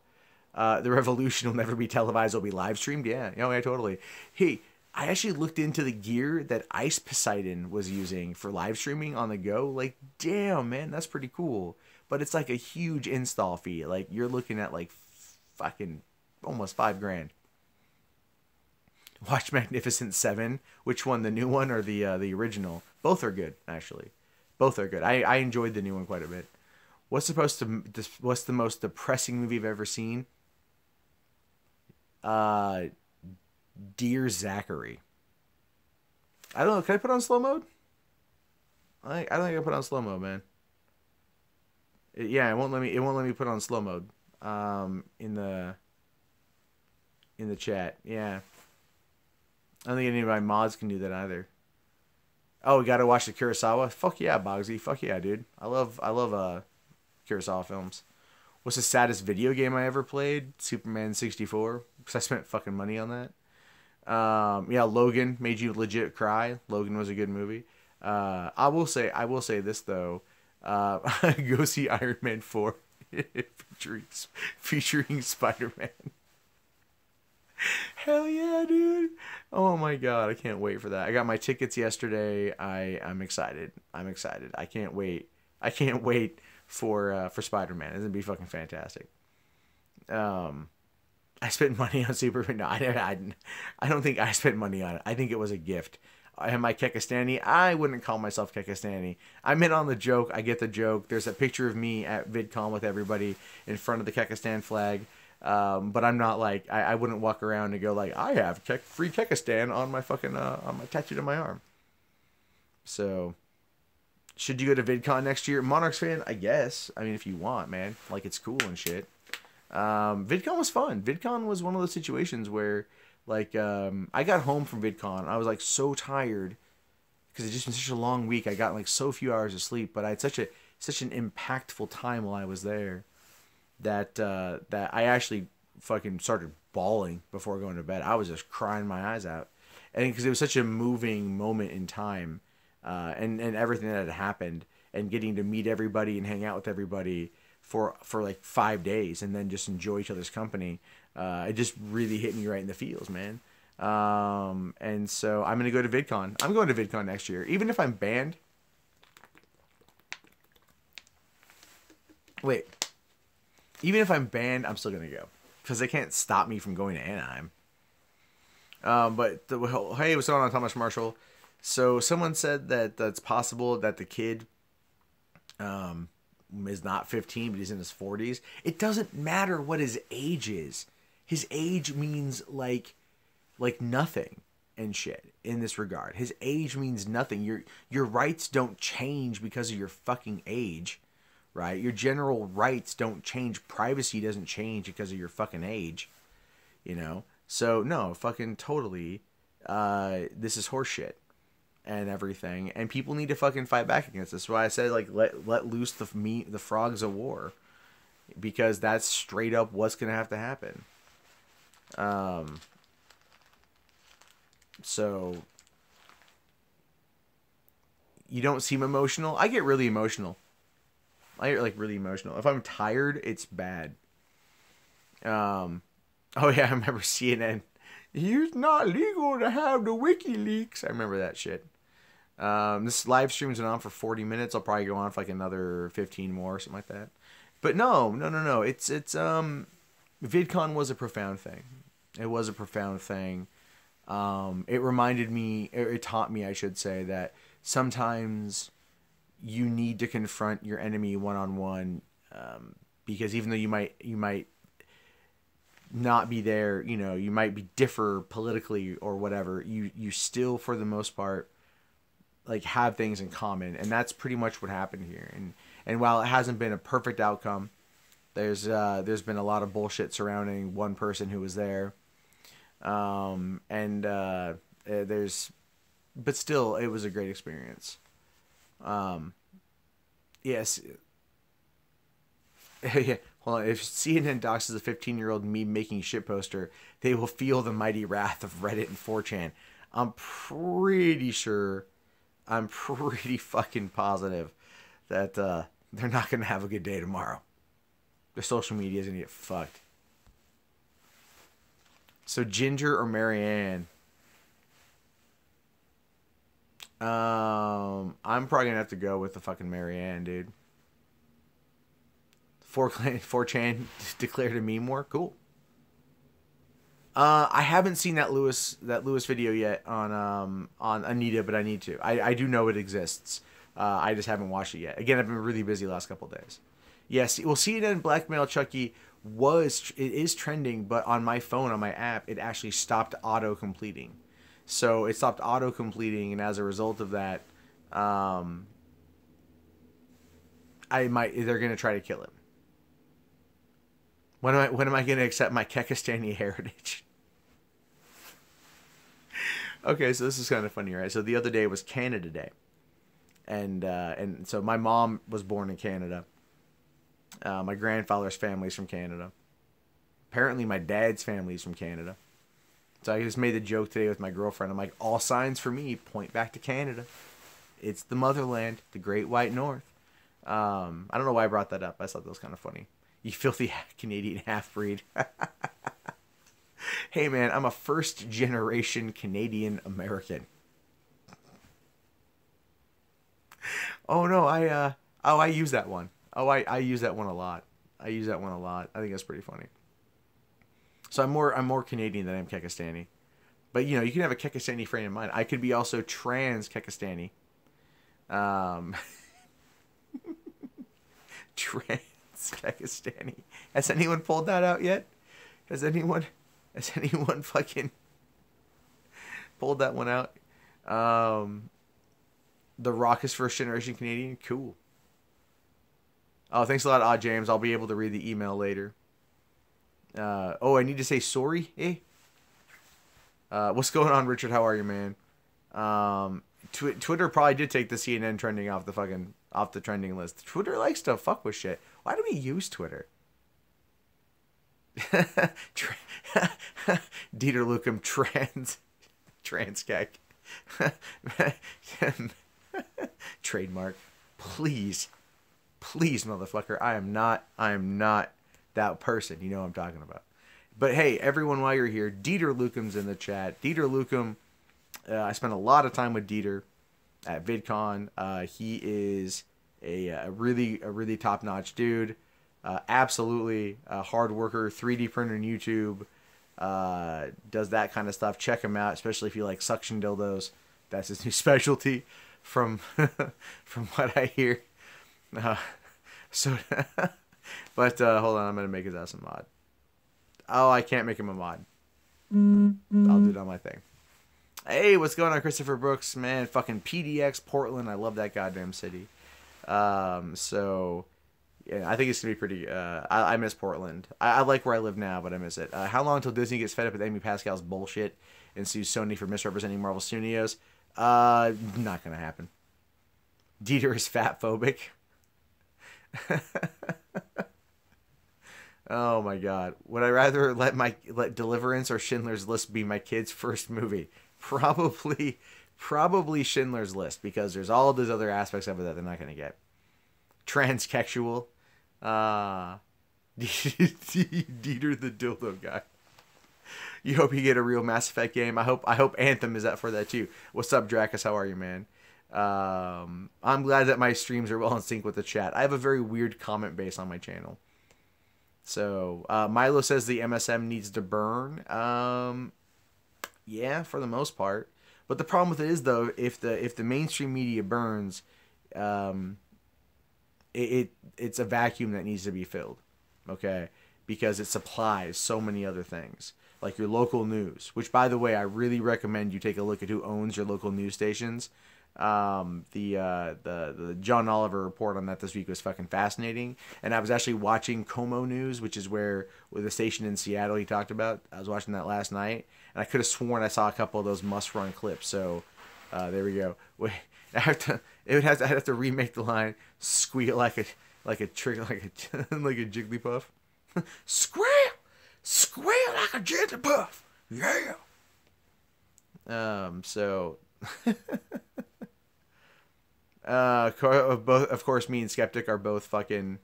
The revolution will never be televised. It'll be live streamed. Yeah. Oh, yeah, totally. Hey, I actually looked into the gear that Ice Poseidon was using for live streaming on the go. Like, damn, man, that's pretty cool. But it's like a huge install fee. Like, you're looking at like fucking almost $5,000. Watch Magnificent Seven. Which one, the new one or the original? Both are good, actually. Both are good. I enjoyed the new one quite a bit. What's the most depressing movie I've ever seen? Dear Zachary. I don't know. Can I put on slow mode? I don't think I put on slow mode, man. Yeah, it won't let me. It won't let me put on slow mode. In the chat. Yeah. I don't think any of my mods can do that either. Oh, we gotta watch the Kurosawa. Fuck yeah, Bogsy. Fuck yeah, dude. I love Kurosawa films. What's the saddest video game I ever played? Superman 64. Because I spent fucking money on that. Yeah, Logan made you legit cry. Logan was a good movie. I will say this though. Go see Iron Man 4 featuring Spider-Man. Hell yeah, dude. Oh my god, I can't wait for that. I got my tickets yesterday. I'm excited. I can't wait. For Spider-Man. It's gonna be fucking fantastic. I spent money on Superman. No, I don't think I spent money on it. I think it was a gift. Am I Kekistani? I wouldn't call myself Kekistani. I'm in on the joke. I get the joke. There's a picture of me at VidCon with everybody in front of the Kekistan flag. But I'm not like, I wouldn't walk around and go like, I have free Kekistan on my fucking, on my tattooed on my arm. So, should you go to VidCon next year? Monarchs fan, I guess. I mean, if you want, man. Like, it's cool and shit. VidCon was fun. VidCon was one of those situations where, like, I got home from VidCon. I was, like, so tired. Because it's just been such a long week. I got, like, so few hours of sleep. But I had such an impactful time while I was there. That I actually fucking started bawling before going to bed. I was just crying my eyes out. And because it was such a moving moment in time. And everything that had happened, and getting to meet everybody and hang out with everybody for like 5 days, and then just enjoy each other's company. It just really hit me right in the feels, man. And so I'm gonna go to VidCon. I'm going to VidCon next year, even if I'm banned. Wait, even if I'm banned, I'm still gonna go because they can't stop me from going to Anaheim. Hey, what's going on, Thomas Marshall? So someone said that it's possible that the kid is not 15, but he's in his 40s. It doesn't matter what his age is. His age means like nothing and shit in this regard. His age means nothing. Your rights don't change because of your fucking age, right? Your general rights don't change. Privacy doesn't change because of your fucking age, you know? So no, fucking totally, this is horseshit. And everything, and people need to fucking fight back against this. That's why I said, like, let loose the frogs of war, because that's straight up what's gonna have to happen. So you don't seem emotional. I get really emotional. I get like really emotional. If I'm tired, it's bad. Oh yeah, I remember CNN. It's not legal to have the WikiLeaks. I remember that shit. This live stream's been on for 40 minutes. I'll probably go on for like another 15 more or something like that. But no. It's VidCon was a profound thing. It was a profound thing. It reminded me, it taught me, I should say, that sometimes you need to confront your enemy one-on-one, because even though you might not be there, you know, you might be differ politically or whatever, you still, for the most part, like, have things in common. And that's pretty much what happened here. And while it hasn't been a perfect outcome, there's been a lot of bullshit surrounding one person who was there. But still, it was a great experience. Yes. Yeah. Hold on. If CNN doxes a 15-year-old meme making shit poster, they will feel the mighty wrath of Reddit and 4chan. I'm pretty sure, I'm pretty fucking positive that they're not going to have a good day tomorrow. Their social media is going to get fucked. So Ginger or Marianne? I'm probably going to have to go with the fucking Marianne, dude. 4chan declared a meme war. Cool. I haven't seen that Lewis video yet on Anita, but I need to. I do know it exists. I just haven't watched it yet. Again, I've been really busy the last couple of days. Yes, well, CNN Blackmail Chucky is trending, but on my phone, on my app, it actually stopped auto completing. So it stopped auto completing, and as a result of that, they're gonna try to kill him. When am I gonna accept my Kekistani heritage? Okay, so this is kind of funny, right? So the other day was Canada Day, and so my mom was born in Canada. My grandfather's family's from Canada. Apparently, my dad's family's from Canada. So I just made the joke today with my girlfriend. I'm like, all signs for me point back to Canada. It's the motherland, the Great White North. I don't know why I brought that up. I thought that was kind of funny. You filthy Canadian half-breed. Hey, man, I'm a first-generation Canadian American. Oh, no, I use that one. Oh, I use that one a lot. I use that one a lot. I think that's pretty funny. So I'm more Canadian than I am Kekistani. But, you know, you can have a Kekistani frame of mind. I could be also trans Kekistani. Trans Kekistani. Has anyone pulled that out yet? Has anyone fucking pulled that one out? The Rock is first generation Canadian. Cool. Oh, thanks a lot, Odd James. I'll be able to read the email later. Oh, I need to say sorry. What's going on, Richard? How are you, man? Twitter probably did take the CNN trending off the trending list. Twitter likes to fuck with shit. Why do we use Twitter? Dieter Lucum trans kek. Trademark. Please, motherfucker. I am not that person. You know what I'm talking about. But hey, everyone, while you're here, Dieter Lucum's in the chat. Dieter Lucum, I spent a lot of time with Dieter at VidCon. He is a really top-notch dude. Absolutely a hard worker, 3D printer on YouTube. Does that kind of stuff. Check him out, especially if you like suction dildos. That's his new specialty from what I hear. But hold on, I'm going to make his ass a mod. Oh, I can't make him a mod. I'll do it on my thing. Hey, what's going on, Christopher Brooks? Man, fucking PDX Portland. I love that goddamn city. So, yeah, I think it's going to be pretty... I miss Portland. I like where I live now, but I miss it. How long until Disney gets fed up with Amy Pascal's bullshit and sues Sony for misrepresenting Marvel Studios? Not going to happen. Dieter is fat-phobic. Oh my god. Would I rather let Deliverance or Schindler's List be my kid's first movie? Probably Schindler's List, because there's all those other aspects of it that they're not going to get. Transsexual. Dieter the dildo guy. You hope you get a real Mass Effect game. I hope Anthem is up for that too. What's up, Dracus? How are you, man? I'm glad that my streams are well in sync with the chat. I have a very weird comment base on my channel. So, Milo says the MSM needs to burn. Yeah, for the most part. But the problem with it is, though, if the mainstream media burns, it's a vacuum that needs to be filled. Okay? Because it supplies so many other things. Like your local news. Which, by the way, I really recommend you take a look at who owns your local news stations. The John Oliver report on that this week was fucking fascinating. And I was actually watching Como News, which is where with the station in Seattle he talked about. I was watching that last night, and I could have sworn I saw a couple of those must-run clips. So there we go. Wait, I have to remake the line, squeal like a trick, like a like a Jigglypuff. Squeal like a Jigglypuff. Yeah. So both, of course, me and Skeptic are both fucking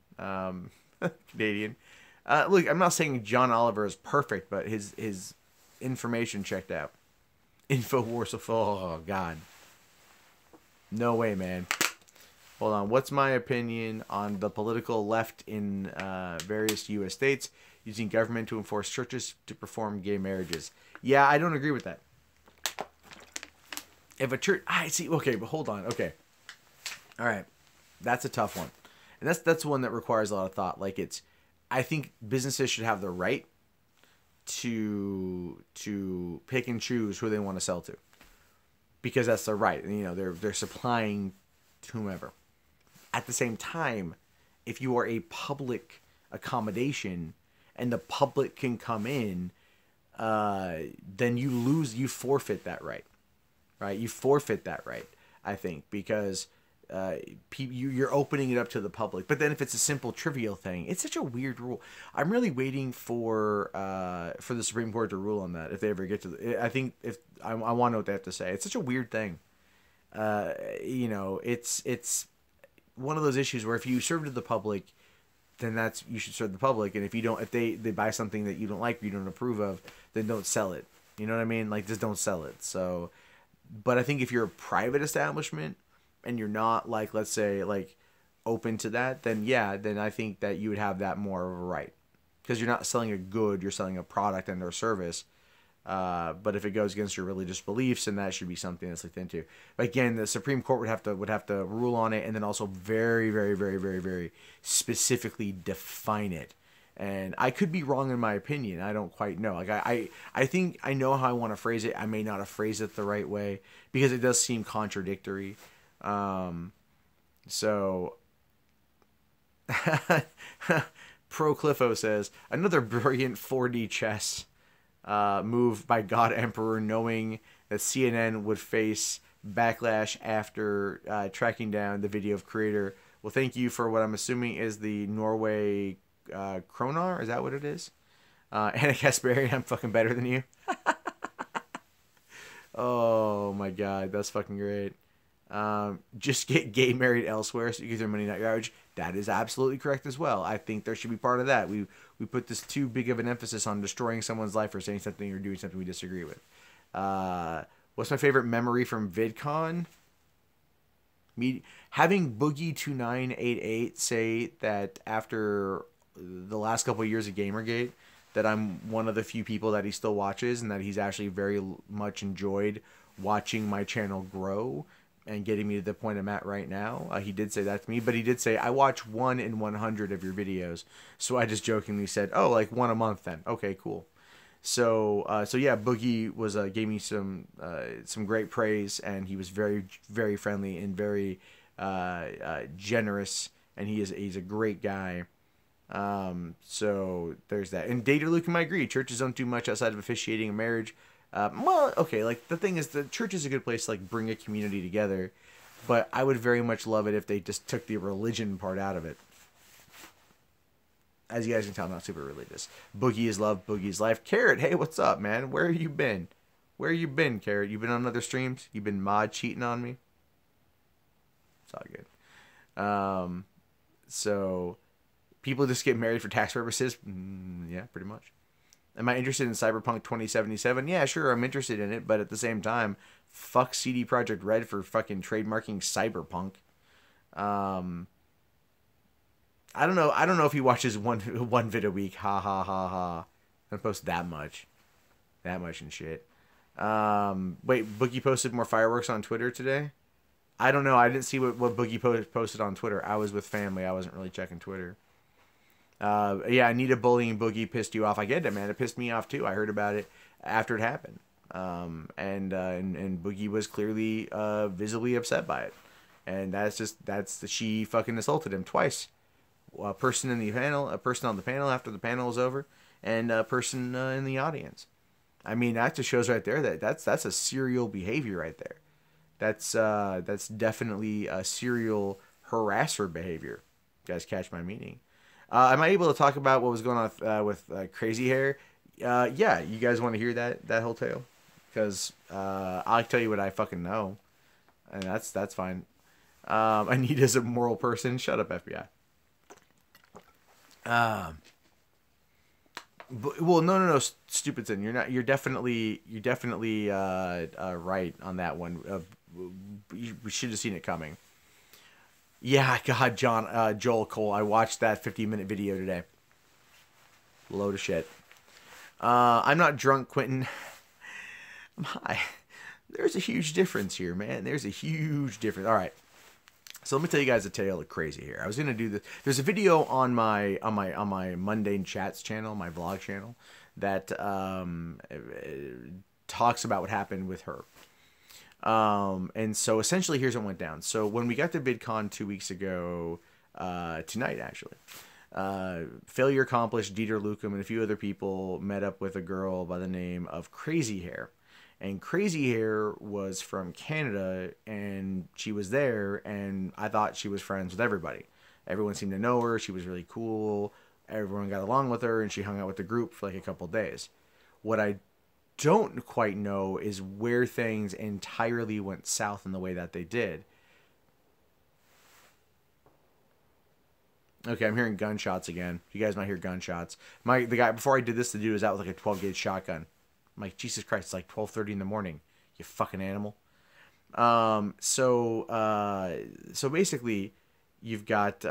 Canadian. Look, I'm not saying John Oliver is perfect, but his information checked out. Infowars of, oh god, no way, man. Hold on, what's my opinion on the political left in various U.S. states using government to enforce churches to perform gay marriages? Yeah, I don't agree with that. If a church, I see. Okay, but hold on. Okay, all right, that's a tough one, and that's one that requires a lot of thought. Like I think businesses should have the right to pick and choose who they want to sell to, because that's their right. You know, they're supplying to whomever. At the same time, if you are a public accommodation and the public can come in, then you forfeit that right. Right, you forfeit that right, I think, because you're opening it up to the public. But then if it's a simple, trivial thing, it's such a weird rule. I'm really waiting for the Supreme Court to rule on that if they ever get to. I think if I want to know what they have to say. It's such a weird thing. You know, it's one of those issues where if you serve to the public, then you should serve the public. And if they buy something that you don't like, or you don't approve of, then don't sell it. You know what I mean? Like, just don't sell it. So. But I think if you're a private establishment and you're not, like, let's say, like, open to that, then I think that you would have that more of a right. Because you're not selling a good, you're selling a product and their service. But if it goes against your religious beliefs, then that should be something that's looked into. But again, the Supreme Court would have to rule on it, and then also very, very, very, very, very specifically define it. And I could be wrong in my opinion. I don't quite know. Like I think I know how I want to phrase it. I may not have phrased it the right way because it does seem contradictory. So Pro Cliffo says another brilliant 4D chess move by God Emperor, knowing that CNN would face backlash after tracking down the video of creator. Well, thank you for what I'm assuming is the Norway. Kronar, is that what it is? Anna Kasparian, I'm fucking better than you. Oh my god, that's fucking great. Just get gay married elsewhere so you get their money, not garbage. That is absolutely correct as well. I think there should be part of that. We put this too big of an emphasis on destroying someone's life or saying something or doing something we disagree with. What's my favorite memory from VidCon? Having Boogie2988 say that after the last couple of years of Gamergate, that I'm one of the few people that he still watches, and that he's actually very much enjoyed watching my channel grow and getting me to the point I'm at right now. He did say that to me, but he did say, I watch 1 in 100 of your videos. So I just jokingly said, oh, like 1 a month then. Okay, cool. So yeah, Boogie was gave me some great praise, and he was very, very friendly and very generous, and he's a great guy. So there's that. And Data Luke might agree. Churches don't do much outside of officiating a marriage. Well, okay, like the thing is, the church is a good place to like bring a community together, but I would very much love it if they just took the religion part out of it. As you guys can tell, I'm not super religious. Boogie is love, Boogie is life. Carrot, hey, what's up, man? Where have you been? Where you been, Carrot? You been on other streams? You been mod cheating on me? It's all good. So people just get married for tax purposes? Yeah, pretty much. Am I interested in Cyberpunk 2077? Yeah, sure, I'm interested in it, but at the same time, fuck CD Projekt Red for fucking trademarking Cyberpunk. I don't know if he watches one vid a week. Ha ha ha ha. I don't post that much and shit. Wait, Boogie posted more fireworks on Twitter today? I don't know. I didn't see what Boogie posted on Twitter. I was with family. I wasn't really checking Twitter. Yeah, Anita bullying Boogie pissed you off. I get it, man. It pissed me off too. I heard about it after it happened. And Boogie was clearly visibly upset by it, and she fucking assaulted him twice. A person in the panel, a person on the panel after the panel was over, and a person in the audience. I mean, that just shows right there that that's a serial behavior right there. That's definitely a serial harasser behavior. You guys catch my meaning? Am I able to talk about what was going on with Crazy Hair? Yeah, you guys want to hear that whole tale? Because I'll tell you what I fucking know, and that's fine. Anita's a moral person. Shut up, FBI. Well, no, stupid sin. You're definitely right on that one. We should have seen it coming. Yeah, God, Joel Cole. I watched that 50-minute video today. Load of shit. I'm not drunk, Quentin. I'm high. There's a huge difference here, man. There's a huge difference. All right. So let me tell you guys a tale of Crazy Hair. I was gonna do this. There's a video on my MundaneChats channel, my vlog channel, that talks about what happened with her. And so essentially, here's what went down. So when we got to VidCon 2 weeks ago, tonight actually, Failure Accomplished, Dieter Lukum, and a few other people met up with a girl by the name of Crazy Hair. And Crazy Hair was from Canada, and she was there, and I thought she was friends with everybody. Everyone seemed to know her. She was really cool. Everyone got along with her, and she hung out with the group for like a couple days. What I don't quite know is where things entirely went south in the way that they did. Okay, I'm hearing gunshots again. You guys might hear gunshots. The guy before I did this, the dude was out with like a 12-gauge shotgun. I'm like, Jesus Christ, it's like 12:30 in the morning. You fucking animal. So basically, you've got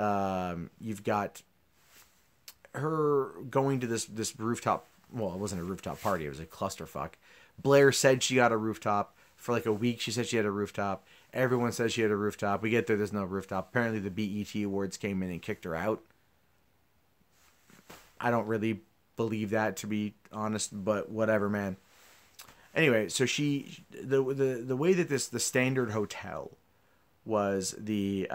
her going to this rooftop. Well, it wasn't a rooftop party. It was a clusterfuck. Blair said she got a rooftop. For like a week, she said she had a rooftop. Everyone says she had a rooftop. We get there's no rooftop. Apparently, the BET Awards came in and kicked her out. I don't really believe that, to be honest, but whatever, man. Anyway, so the way that the standard hotel was the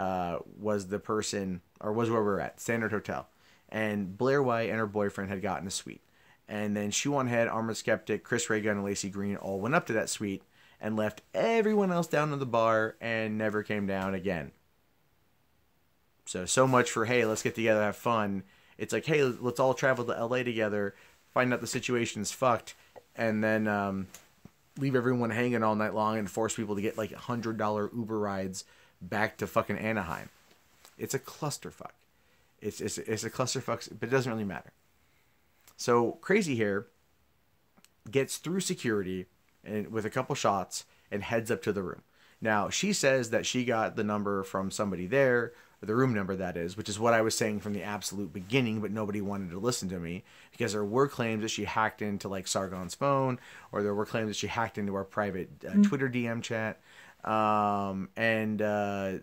person, or was where we were at, standard hotel, and Blair White and her boyfriend had gotten a suite, and then Shoe Head, Armored Skeptic, Chris Ray Gun, and Lacey Green all went up to that suite and left everyone else down in the bar and never came down again. So much for, hey, let's get together, have fun. It's like, hey, let's all travel to LA together, find out the situation's fucked, and then leave everyone hanging all night long and force people to get like $100 Uber rides back to fucking Anaheim. It's a clusterfuck. It's a clusterfuck, but it doesn't really matter. So Crazy Hair gets through security and with a couple shots and heads up to the room. Now, she says that she got the number from somebody there, the room number that is, which is what I was saying from the absolute beginning, but nobody wanted to listen to me because there were claims that she hacked into like Sargon's phone, or there were claims that she hacked into our private Twitter DM chat.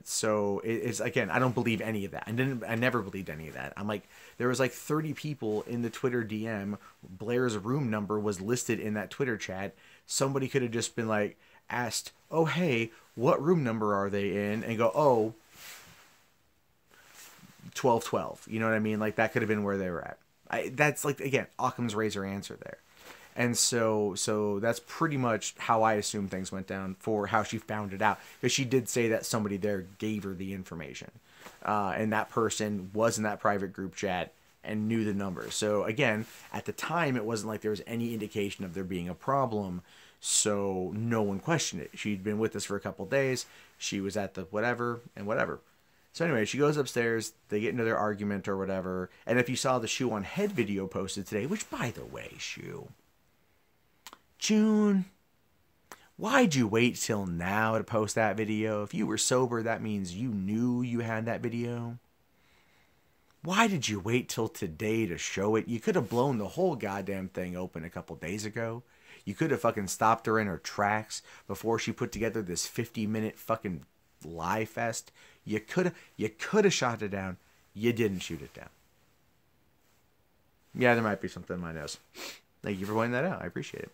So it's, again, I don't believe any of that. I never believed any of that. I'm like, there was like 30 people in the Twitter DM. Blair's room number was listed in that Twitter chat. Somebody could have just been like asked, oh, hey, what room number are they in? And go, oh, 1212. You know what I mean? Like, that could have been where they were at. That's like, again, Occam's razor answer there. And so that's pretty much how I assume things went down for how she found it out. Because she did say that somebody there gave her the information. And that person was in that private group chat and knew the number. So again, at the time, it wasn't like there was any indication of there being a problem. So no one questioned it. She'd been with us for a couple days. She was at the whatever and whatever. So anyway, she goes upstairs, they get into their argument or whatever, and if you saw the Shoe on Head video posted today, which, by the way, Shoe, June, why'd you wait till now to post that video? If you were sober, that means you knew you had that video. Why did you wait till today to show it? You could have blown the whole goddamn thing open a couple days ago. You could have fucking stopped her in her tracks before she put together this 50-minute fucking lie fest. You could have shot it down. You didn't shoot it down. Yeah, there might be something in my nose. Thank you for pointing that out. I appreciate it.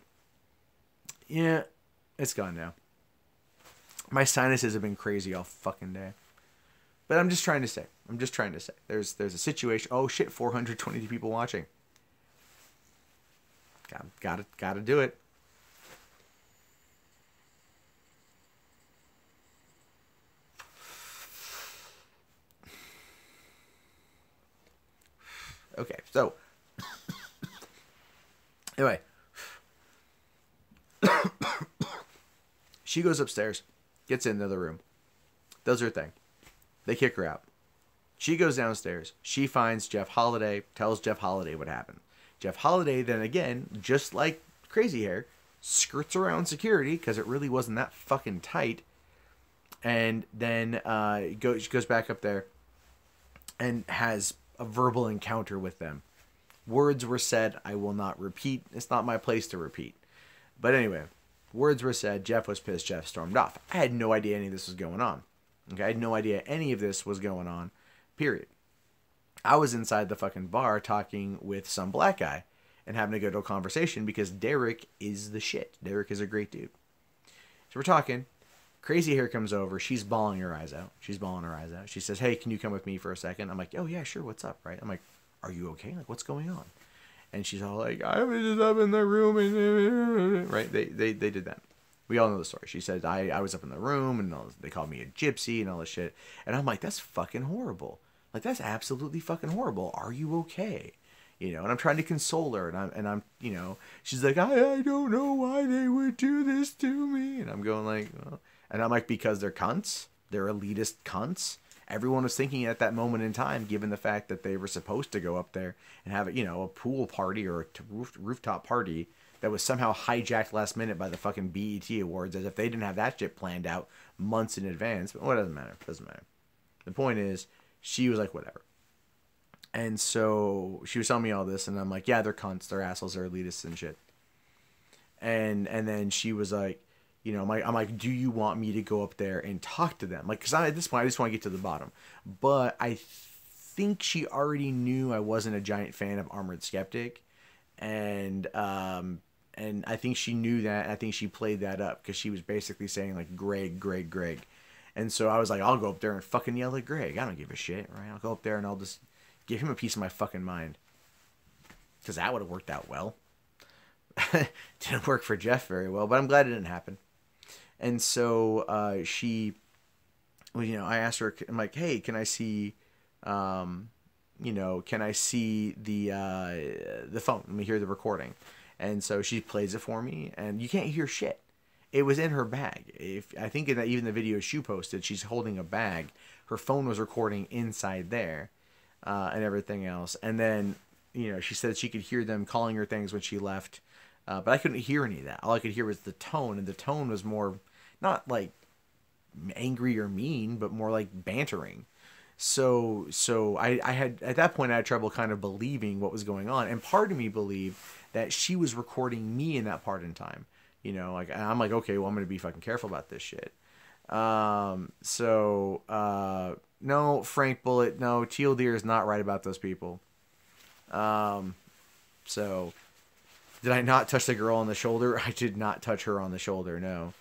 Yeah, it's gone now. My sinuses have been crazy all fucking day. But I'm just trying to say. There's a situation. Oh shit, 420 people watching. Gotta do it. Okay, so anyway, she goes upstairs, gets into the room, does her thing. They kick her out. She goes downstairs. She finds Jeff Holiday, tells Jeff Holiday what happened. Jeff Holiday then again, just like Crazy Hair, skirts around security because it really wasn't that fucking tight. And then she goes back up there and has a verbal encounter with them. Words were said. I will not repeat. It's not my place to repeat. But anyway, words were said. Jeff was pissed. Jeff stormed off. I had no idea any of this was going on. Okay, I had no idea any of this was going on. Period. I was inside the fucking bar talking with some black guy and having a good old conversation because Derek is the shit. Derek is a great dude. So we're talking. Crazy Hair comes over. She's bawling her eyes out. She says, hey, can you come with me for a second? I'm like, oh, yeah, sure. What's up, right? I'm like, are you okay? Like, what's going on? And she's all like, I was just up in the room. And right? They did that. We all know the story. She said, I was up in the room, and they called me a gypsy and all this shit. And I'm like, that's fucking horrible. Like, that's absolutely fucking horrible. Are you okay? You know, and I'm trying to console her, and I'm, you know, she's like, I don't know why they would do this to me. And I'm going like, well, and I'm like, because they're cunts. They're elitist cunts. Everyone was thinking at that moment in time, given the fact that they were supposed to go up there and have, you know, a pool party or a rooftop party that was somehow hijacked last minute by the fucking BET Awards, as if they didn't have that shit planned out months in advance. But well, it doesn't matter. The point is, she was like, whatever. And so she was telling me all this, and I'm like, yeah, they're cunts, they're assholes, they're elitists and shit. And then she was like, you know, I'm like, do you want me to go up there and talk to them? Like, because at this point, I just want to get to the bottom. But I think she already knew I wasn't a giant fan of Armored Skeptic. And I think she knew that. And I think she played that up because she was basically saying, like, Greg. And so I was like, I'll go up there and fucking yell at Greg. I don't give a shit, right? I'll go up there and I'll just give him a piece of my fucking mind. Because that would have worked out well. Didn't work for Jeff very well, but I'm glad it didn't happen. And so she, well, you know, I asked her, I'm like, hey, can I see, you know, can I see the phone? Let me hear the recording. And so she plays it for me, and you can't hear shit. It was in her bag. I think in even the video she posted, she's holding a bag. Her phone was recording inside there, and everything else. And then, you know, she said she could hear them calling her things when she left. But I couldn't hear any of that. All I could hear was the tone, and the tone was more, not like angry or mean, but more like bantering. So I had, at that point, I had trouble kind of believing what was going on. And part of me believed that she was recording me in that part in time. You know, like, I'm like, okay, well, I'm going to be fucking careful about this shit. No, Frank Bullet, no, Teal Deer is not right about those people. So... Did I not touch the girl on the shoulder? I did not touch her on the shoulder, no.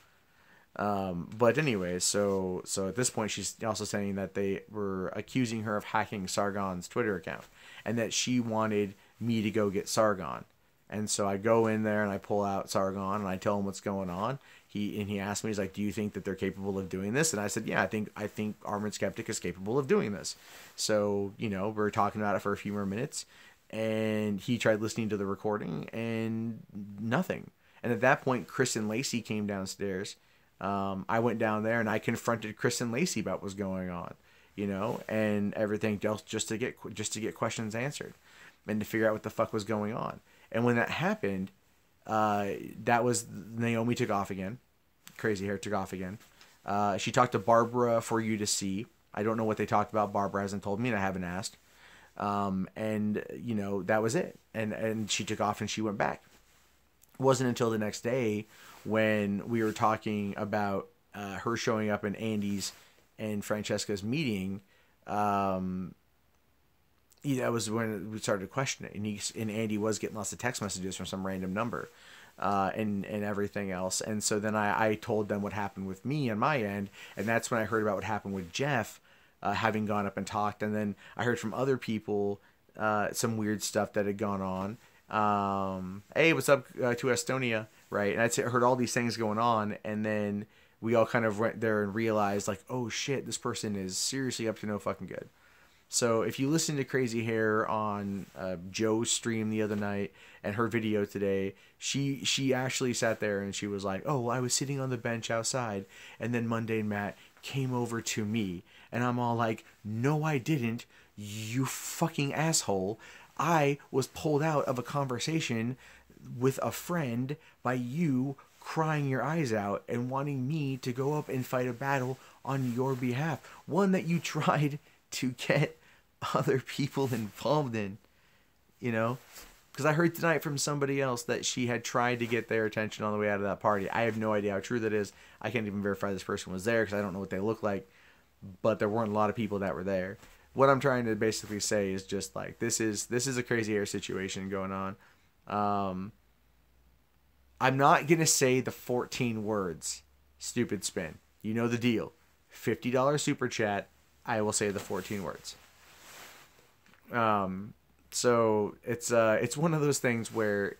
But anyway, so at this point, she's also saying that they were accusing her of hacking Sargon's Twitter account, and that she wanted me to go get Sargon. And so I go in there and I pull out Sargon and I tell him what's going on. He asked me, he's like, do you think that they're capable of doing this? And I said, yeah, I think Armored Skeptic is capable of doing this. So, you know, we're talking about it for a few more minutes. And he tried listening to the recording, and nothing. And at that point, Chris and Lacey came downstairs. I went down there, and I confronted Chris and Lacey about what was going on, you know, and everything else, just to get questions answered, and to figure out what the fuck was going on. And when that happened, that was Naomi took off again. Crazy Hair took off again. She talked to Barbara for you to see. I don't know what they talked about. Barbara hasn't told me, and I haven't asked. And you know, that was it. And she took off and she went back. It wasn't until the next day when we were talking about her showing up in Andy's and Francesca's meeting. That was when we started questioning, and Andy was getting lots of text messages from some random number. and everything else. And so then I told them what happened with me on my end, and that's when I heard about what happened with Jeff, having gone up and talked. And then I heard from other people some weird stuff that had gone on. Hey, what's up to Estonia, right? And I heard all these things going on, and then we all kind of went there and realized, like, oh shit, this person is seriously up to no fucking good. So if you listen to Crazy Hair on Joe's stream the other night and her video today, she actually sat there and she was like, oh, I was sitting on the bench outside, and then Mundane Matt came over to me, and I'm all like, no, I didn't, you fucking asshole. I was pulled out of a conversation with a friend by you crying your eyes out and wanting me to go up and fight a battle on your behalf. One that you tried to get other people involved in, you know? Because I heard tonight from somebody else that she had tried to get their attention on the way out of that party. I have no idea how true that is. I can't even verify this person was there because I don't know what they look like. But there weren't a lot of people that were there. What I'm trying to basically say is just like, this is a Crazy Hair situation going on. I'm not going to say the 14 words. Stupid spin. You know the deal. $50 super chat. I will say the 14 words. So it's one of those things where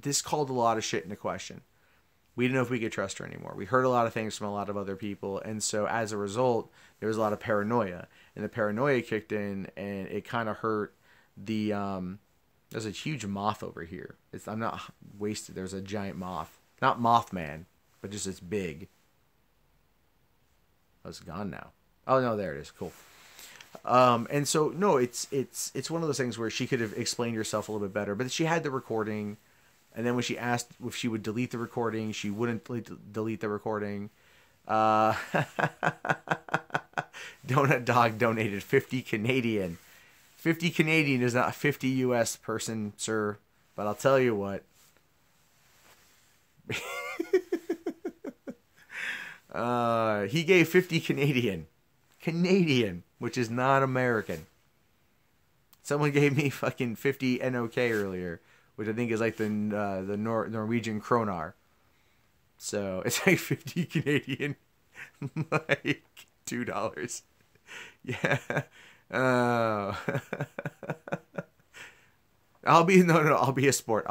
this called a lot of shit into question. We didn't know if we could trust her anymore. We heard a lot of things from a lot of other people, and so as a result, there was a lot of paranoia, and the paranoia kicked in, and it kind of hurt the. There's a huge moth over here. I'm not wasted. There's a giant moth, not Mothman, but just it's big. Oh, it's gone now. Oh no, there it is. Cool. And so no, it's one of those things where she could have explained herself a little bit better, but she had the recording, and then when she asked if she would delete the recording, she wouldn't delete the recording. Donut Dog donated 50 Canadian. 50 Canadian is not 50 US person, sir, but I'll tell you what. He gave 50 Canadian, which is not American. Someone gave me fucking 50 NOK earlier, which I think is like the Norwegian kroner. So it's like 50 Canadian, like $2. Yeah. I'll be a sport.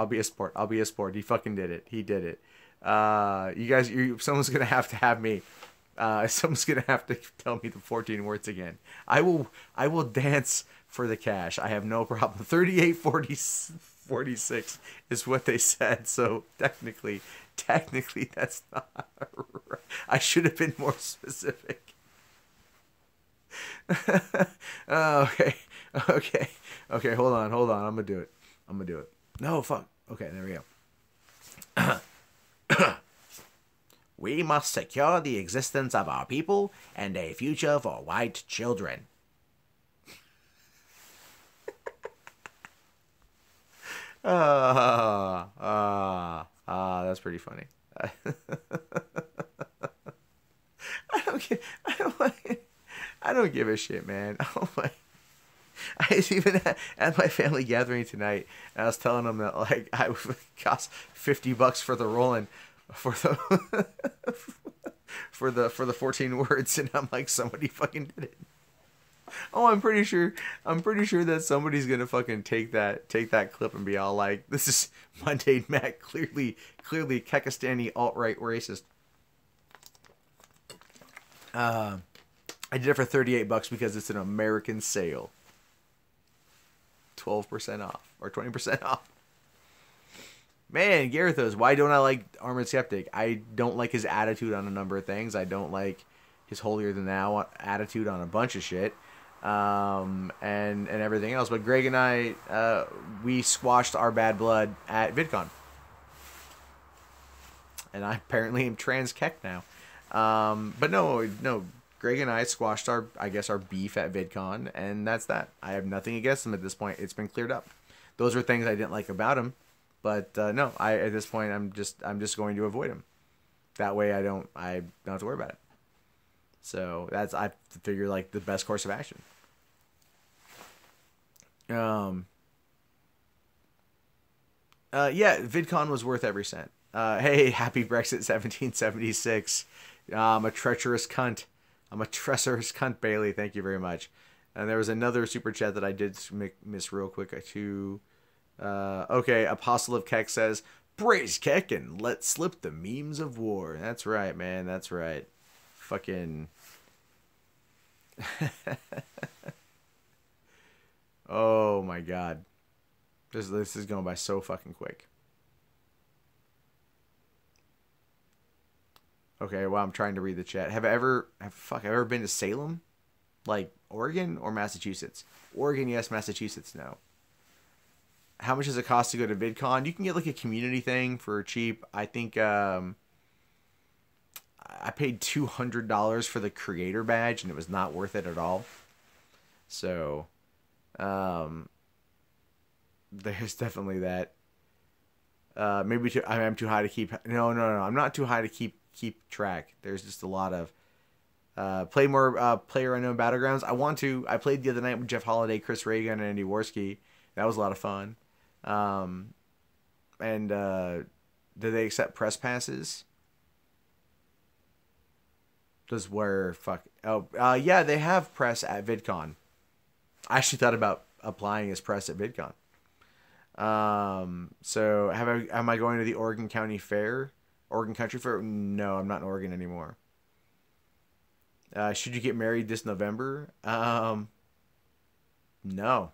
He fucking did it. He did it. You guys, someone's gonna have me. Someone's gonna have to tell me the 14 words again. I will dance for the cash. I have no problem. 38.46 is what they said. So technically, that's not right. I should have been more specific. Okay. Hold on. I'm gonna do it. No, fuck. Okay, there we go. We must secure the existence of our people and a future for white children. That's pretty funny. I don't give a shit, man. I was even at my family gathering tonight, and I was telling them that like I would cost $50 for the rolling for the 14 words, and I'm like, somebody fucking did it. Oh, I'm pretty sure that somebody's gonna fucking take that clip and be all like, this is Mundane Matt, clearly Kekistani alt-right racist. I did it for $38 because it's an American sale. 12% off or 20% off. Man, Garethos, why don't I like Armored Skeptic? I don't like his attitude on a number of things. I don't like his holier than thou attitude on a bunch of shit. And everything else. But Greg and I, we squashed our bad blood at VidCon. And I apparently am trans kek now. But no, Greg and I squashed our beef at VidCon, and that's that. I have nothing against him at this point. It's been cleared up. Those are things I didn't like about him, but no, at this point I'm just going to avoid him. That way I don't have to worry about it. So that's, I figure, like the best course of action. Yeah, VidCon was worth every cent. Hey, happy Brexit 1776. I'm a treacherous cunt. I'm a treacherous cunt, Bailey. Thank you very much. And there was another super chat that I did miss real quick too. Okay, Apostle of Keck says, "Praise Keck and let slip the memes of war." That's right, man. That's right. Fucking. Oh my god. This is going by so fucking quick. Okay, well, I'm trying to read the chat. Have I ever been to Salem? Like Oregon or Massachusetts? Oregon, yes. Massachusetts, no. How much does it cost to go to VidCon? You can get like a community thing for cheap. I think I paid $200 for the creator badge, and it was not worth it at all. So, there's definitely that. Maybe I'm too high to keep. No. I'm not too high to keep track. There's just a lot of play more Player Unknown Battlegrounds. I want to. I played the other night with Jeff Holiday, Chris Reagan, and Andy Worski. That was a lot of fun. And do they accept press passes? Does where fuck? Oh, yeah, they have press at VidCon. I actually thought about applying as press at VidCon. So am I going to the Oregon County Fair? Oregon Country Fair? No, I'm not in Oregon anymore. Should you get married this November? No.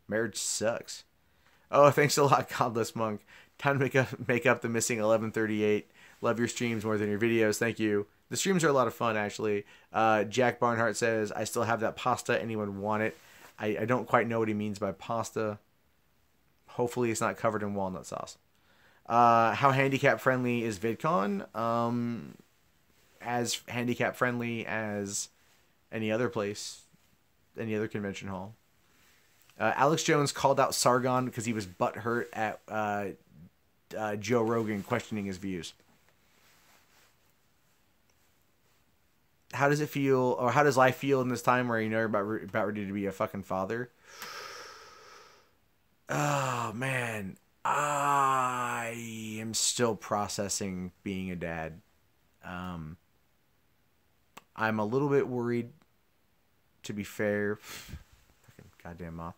Marriage sucks. Oh, thanks a lot, Godless Monk. Time to make up the missing 1138. Love your streams more than your videos. Thank you. The streams are a lot of fun, actually. Jack Barnhart says, I still have that pasta. Anyone want it? I don't quite know what he means by pasta. Hopefully it's not covered in walnut sauce. How handicap friendly is VidCon? As handicap friendly as any other place, any other convention hall. Alex Jones called out Sargon because he was butthurt at Joe Rogan questioning his views. How does it feel, or how does life feel in this time where you know you're about ready to be a fucking father? Oh, man. I am still processing being a dad. I'm a little bit worried, to be fair. Fucking goddamn moth.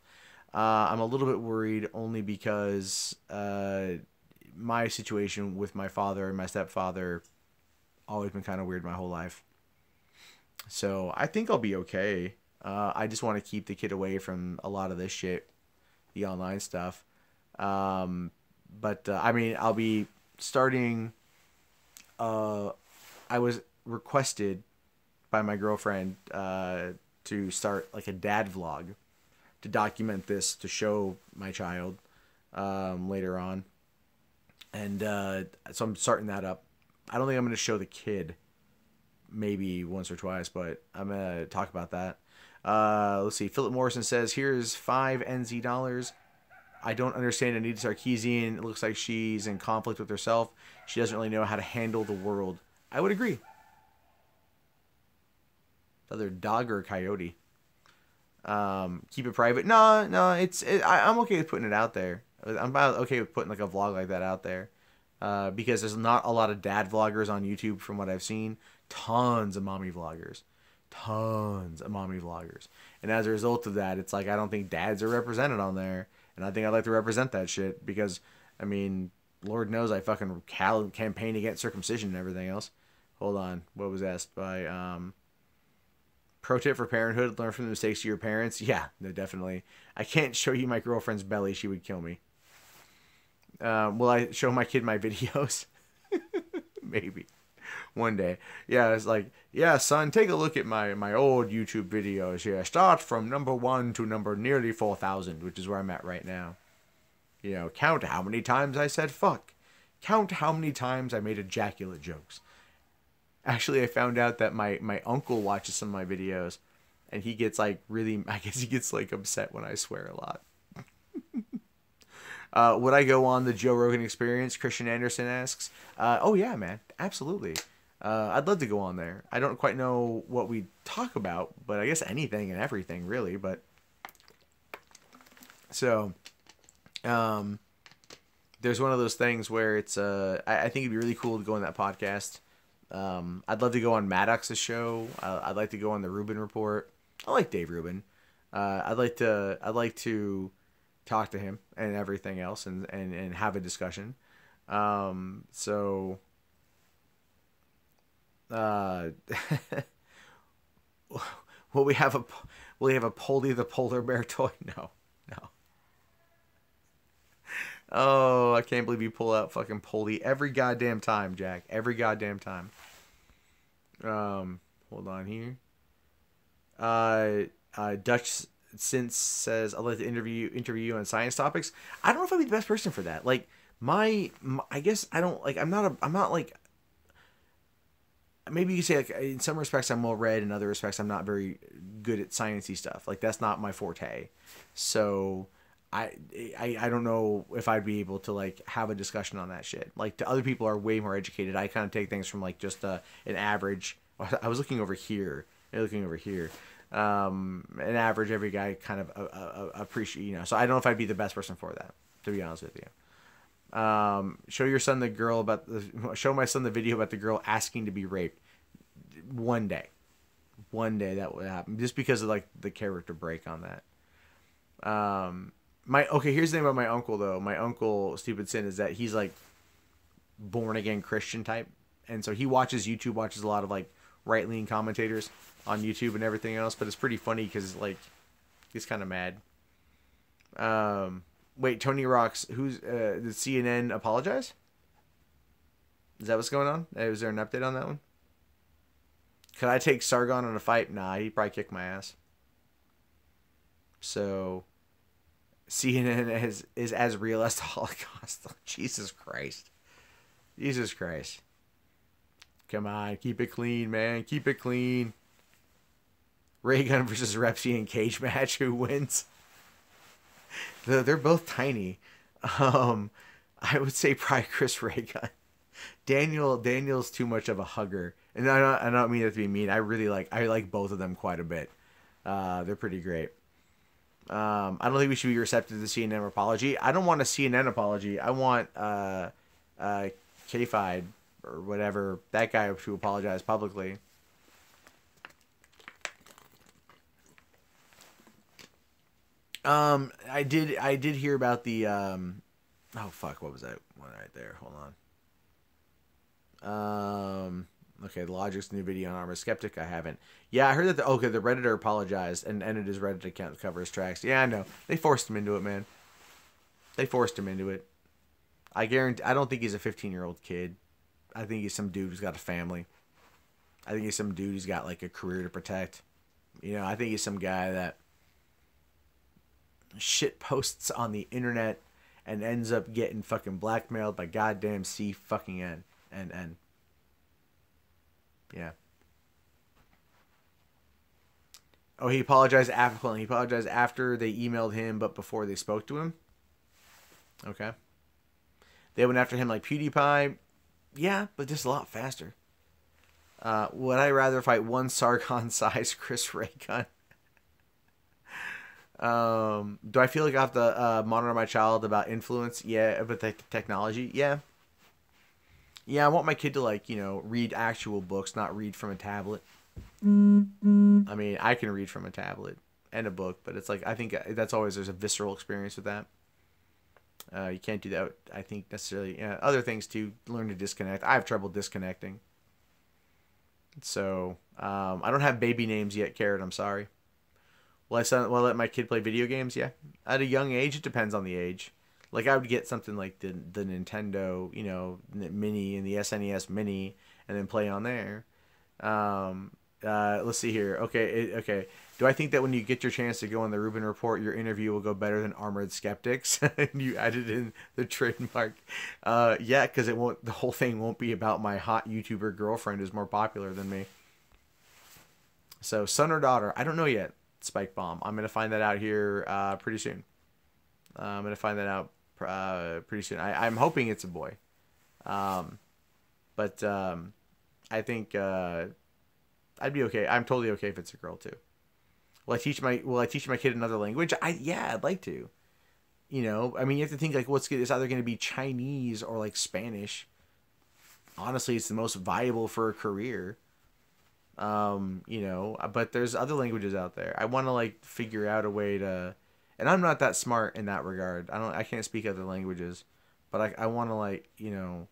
I'm a little bit worried only because my situation with my father and my stepfather always been kind of weird my whole life. So I think I'll be okay. I just want to keep the kid away from a lot of this shit, the online stuff. But I mean, I'll be starting. I was requested by my girlfriend to start like a dad vlog to document this, to show my child later on. And so I'm starting that up. I don't think I'm going to show the kid, maybe once or twice, but I'm going to talk about that. Let's see. Philip Morrison says, here's $5 NZ. I don't understand Anita Sarkeesian. It looks like she's in conflict with herself. She doesn't really know how to handle the world. I would agree. Either dog or a coyote. Keep it private. No, I'm okay with putting it out there. I'm about okay with putting like a vlog like that out there. Because there's not a lot of dad vloggers on YouTube from what I've seen. Tons of mommy vloggers. And as a result of that, it's like I don't think dads are represented on there. And I think I'd like to represent that shit because, I mean, Lord knows I fucking campaign against circumcision and everything else. Hold on. What was asked by... Pro tip for parenthood, learn from the mistakes of your parents. Yeah, no, definitely. I can't show you my girlfriend's belly. She would kill me. Will I show my kid my videos? Maybe. One day. Yeah, it's like, yeah, son, take a look at my old YouTube videos. Yeah, start from number 1 to number nearly 4,000, which is where I'm at right now. You know, count how many times I said fuck. Count how many times I made ejaculate jokes. Actually, I found out that my uncle watches some of my videos, and he gets like really, I guess he gets like upset when I swear a lot. Would I go on the Joe Rogan Experience? Christian Anderson asks. Oh yeah, man, absolutely. I'd love to go on there. I don't quite know what we talk about, but I guess anything and everything really. But so, there's one of those things where it's I think it'd be really cool to go on that podcast. I'd love to go on Maddox's show. I'd like to go on the Rubin Report. I like Dave Rubin. I'd like to talk to him and everything else and have a discussion. So will we have a Polly the polar bear toy? No. Oh, I can't believe you pull out fucking Polly every goddamn time, Jack. Every goddamn time. Hold on here. Dutch Since says, I'd like to interview you on science topics. I don't know if I'd be the best person for that. Like, my I guess I don't, like, I'm not like, maybe you could say, like, in some respects I'm well read, in other respects I'm not very good at sciencey stuff. Like, that's not my forte. So I don't know if I'd be able to, like, have a discussion on that shit. Like, to other people are way more educated. I kind of take things from, like, just an average. I was looking over here. An average every guy kind of appreciate, you know. So I don't know if I'd be the best person for that, to be honest with you. Show my son the video about the girl asking to be raped. One day that would happen, just because of, like, the character break on that. Here's the thing about my uncle, though. My uncle, Stupid Sin, is that he's, like, born again Christian type, and so he watches a lot of, like, right leaning commentators on YouTube and everything else. But it's pretty funny because, like, he's kind of mad. Wait, Tony Rocks, did CNN apologize? Is that what's going on? Is there an update on that one? Could I take Sargon on a fight? Nah, he'd probably kick my ass. So CNN is as real as the Holocaust. Jesus Christ. Come on, keep it clean, man. Keep it clean. Ray Gun versus Repsy in cage match. Who wins? They're both tiny. I would say probably Chris Ray Gun. Daniel's too much of a hugger, and I don't mean that to be mean. I like both of them quite a bit. They're pretty great. I don't think we should be receptive to the CNN apology. I don't want a CNN apology. I want K-Fide or whatever, that guy, to apologize publicly. I did hear about the oh fuck, what was that one right there? Hold on. Okay, Logic's new video on Armor Skeptic. I haven't. Yeah, I heard that the Redditor apologized and ended his Reddit account to cover his tracks. Yeah, I know. They forced him into it, man. They forced him into it. I don't think he's a 15-year-old kid. I think he's some dude who's got a family. I think he's some dude who's got, like, a career to protect. You know, I think he's some guy that shit posts on the internet and ends up getting fucking blackmailed by goddamn C fucking N. Yeah. Oh, he apologized after they emailed him, but before they spoke to him? Okay. They went after him like PewDiePie. Yeah, but just a lot faster. Would I rather fight one Sargon-sized Chris Ray Gun? Do I feel like I have to monitor my child about influence? Yeah, but the technology? Yeah. Yeah, I want my kid to, like, you know, read actual books, not read from a tablet. I mean, I can read from a tablet and a book, but it's like, I think there's a visceral experience with that. You can't do that, I think, necessarily. Other things, too. Learn to disconnect. I have trouble disconnecting. So, I don't have baby names yet, Carrot. I'm sorry. Will I let my kid play video games? Yeah. At a young age, it depends on the age. Like, I would get something like the Nintendo, you know, Mini and the SNES Mini, and then play on there. Let's see here. Okay. Do I think that when you get your chance to go on the Rubin Report, your interview will go better than Armored Skeptics? And you added in the trademark. Yeah, because the whole thing won't be about my hot YouTuber girlfriend who's more popular than me. So, son or daughter? I don't know yet, Spike Bomb. I'm going to find that out here pretty soon. I'm going to find that out pretty soon. I'm hoping it's a boy. But I think I'd be okay. I'm totally okay if it's a girl too. Will I teach my kid another language? Yeah, I'd like to. You know, I mean, you have to think like it's either going to be Chinese or like Spanish. Honestly, it's the most viable for a career. You know, but there's other languages out there. I want to like figure out a way to, and I'm not that smart in that regard. I can't speak other languages, but I want to like, you know,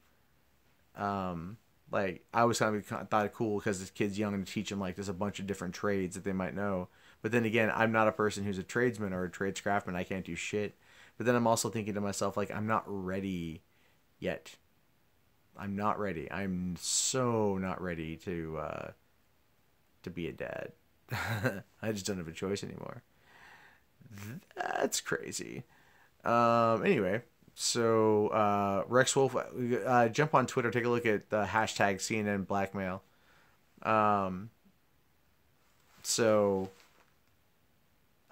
like I was kind of thought it cool because this kid's young and to teach him like there's a bunch of different trades that they might know. But then again, I'm not a person who's a tradesman or a trades craftsman. I can't do shit. But then I'm also thinking to myself like I'm not ready yet. I'm not ready. I'm so not ready to be a dad. I just don't have a choice anymore. That's crazy. Anyway, so Rex Wolf, jump on Twitter, take a look at the hashtag CNN blackmail. So,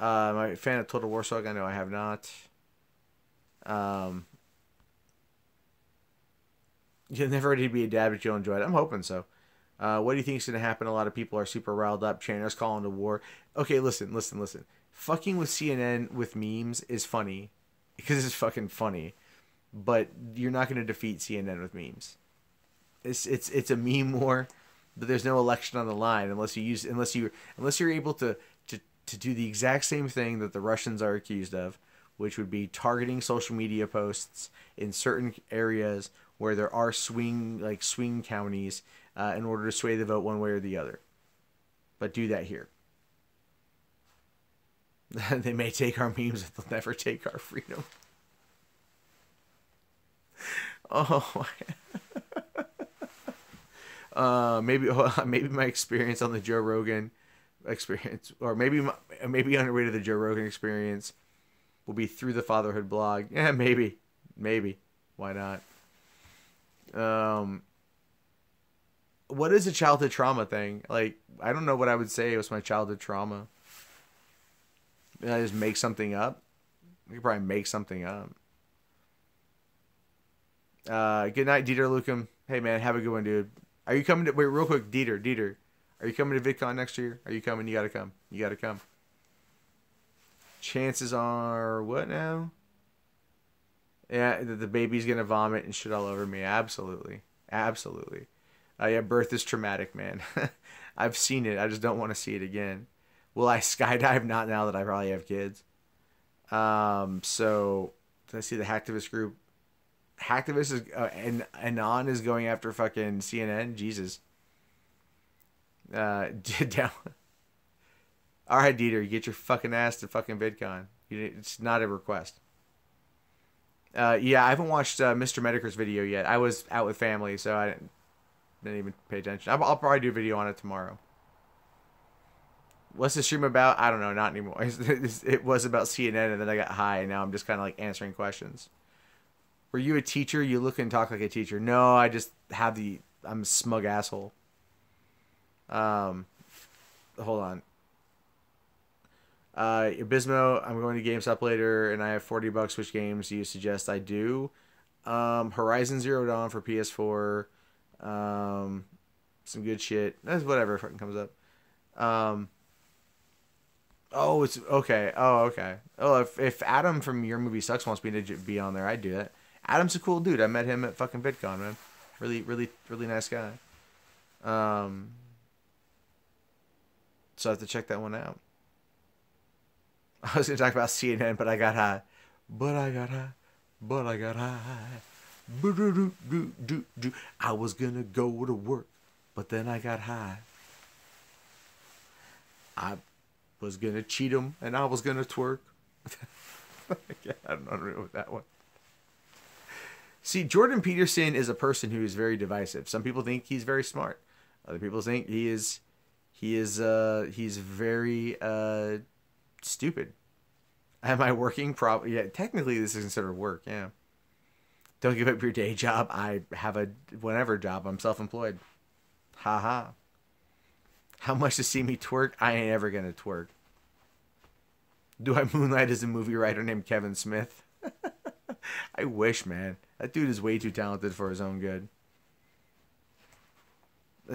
am I a fan of Total War Saga? No, I have not. You're never ready to be a dad, but you'll enjoy it. I'm hoping so. What do you think is going to happen? A lot of people are super riled up. Channers calling to war. Okay, listen. Fucking with CNN with memes is funny because it's fucking funny, but you're not going to defeat CNN with memes. It's a meme war, but there's no election on the line unless you're able to do the exact same thing that the Russians are accused of, which would be targeting social media posts in certain areas where there are swing counties in order to sway the vote one way or the other. But do that here. They may take our memes, but they'll never take our freedom. Oh, maybe my experience on the Joe Rogan experience, or maybe underrated the Joe Rogan experience, will be through the fatherhood blog. Yeah, maybe, why not? What is a childhood trauma thing? Like, I don't know what I would say was my childhood trauma. Did I just make something up? We could probably make something up. Good night, Dieter Lukem. Hey, man, have a good one, dude. Are you coming to... Wait, real quick, Dieter. Are you coming to VidCon next year? Are you coming? You gotta come. Chances are... What now? Yeah, the baby's gonna vomit and shit all over me. Absolutely. Yeah, birth is traumatic, man. I've seen it. I just don't want to see it again. Will I skydive? Not now that I probably have kids. So, did I see the Hacktivist group? Hacktivist is... and Anon is going after fucking CNN? Jesus. Down. Alright, Dieter, you get your fucking ass to fucking VidCon. It's not a request. Yeah, I haven't watched Mr. Mediker's video yet. I was out with family, so I didn't even pay attention. I'll probably do a video on it tomorrow. What's the stream about? I don't know, not anymore. It was about CNN, and then I got high, and now I'm just kind of like answering questions. Were you a teacher? You look and talk like a teacher. No, I just have I'm a smug asshole. Hold on. Abismo, I'm going to GameStop later, and I have $40. Which games do you suggest I do? Horizon Zero Dawn for PS4. Some good shit. That's whatever fucking comes up. Oh, it's okay. Oh, okay. Oh, if Adam from Your Movie Sucks wants me to be on there, I'd do that. Adam's a cool dude. I met him at fucking VidCon, man. Really nice guy. So I have to check that one out. I was gonna talk about CNN, but I got high. I was gonna go to work, but then I got high. I was gonna cheat him, and I was gonna twerk. I don't know with that one. See, Jordan Peterson is a person who is very divisive. Some people think he's very smart. Other people think he's very stupid. Am I working? Probably. Yeah, technically this is considered work. Yeah. Don't give up your day job. I have a whatever job. I'm self-employed. Ha. How much to see me twerk? I ain't ever gonna twerk. Do I moonlight as a movie writer named Kevin Smith? I wish, man. That dude is way too talented for his own good.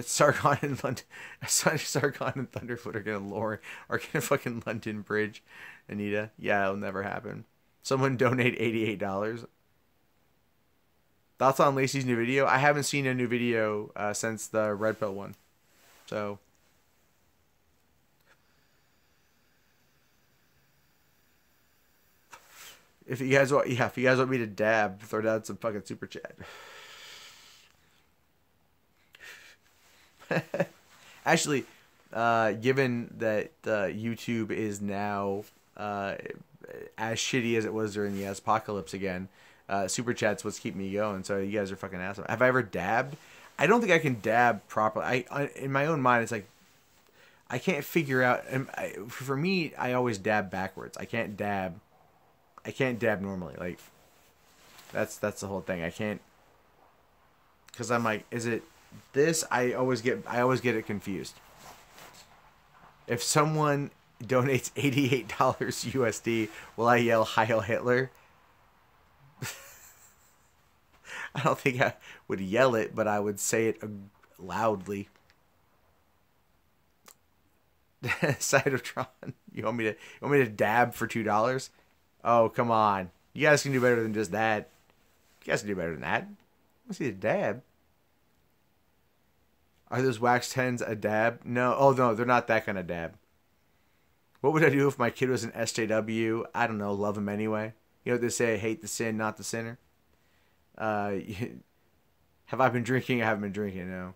Sargon and London, Sargon and Thunderfoot are gonna fucking London Bridge, Anita. Yeah, it'll never happen. Someone donate $88. Thoughts on Lacey's new video? I haven't seen a new video since the Red Pill one. So, if you guys want, if you guys want me to dab, throw down some fucking super chat. Actually, given that YouTube is now as shitty as it was during the apocalypse again, super chat's what's keeping me going. So you guys are fucking awesome. Have I ever dabbed? I don't think I can dab properly. I in my own mind, it's like I can't figure out. For me, I always dab backwards. I can't dab normally. Like that's the whole thing. I can't, because I'm like, is it this? I always get it confused. If someone donates $88 USD, will I yell Heil Hitler? I don't think I would yell it, but I would say it loudly. Cytotron, you want me to dab for $2? Oh, come on. You guys can do better than just that. You guys can do better than that. Let's see a dab. Are those wax 10s a dab? No. Oh, no, they're not that kind of dab. What would I do if my kid was an SJW? I don't know. Love him anyway. You know what they say? Hate the sin, not the sinner. Have I been drinking? I haven't been drinking, no.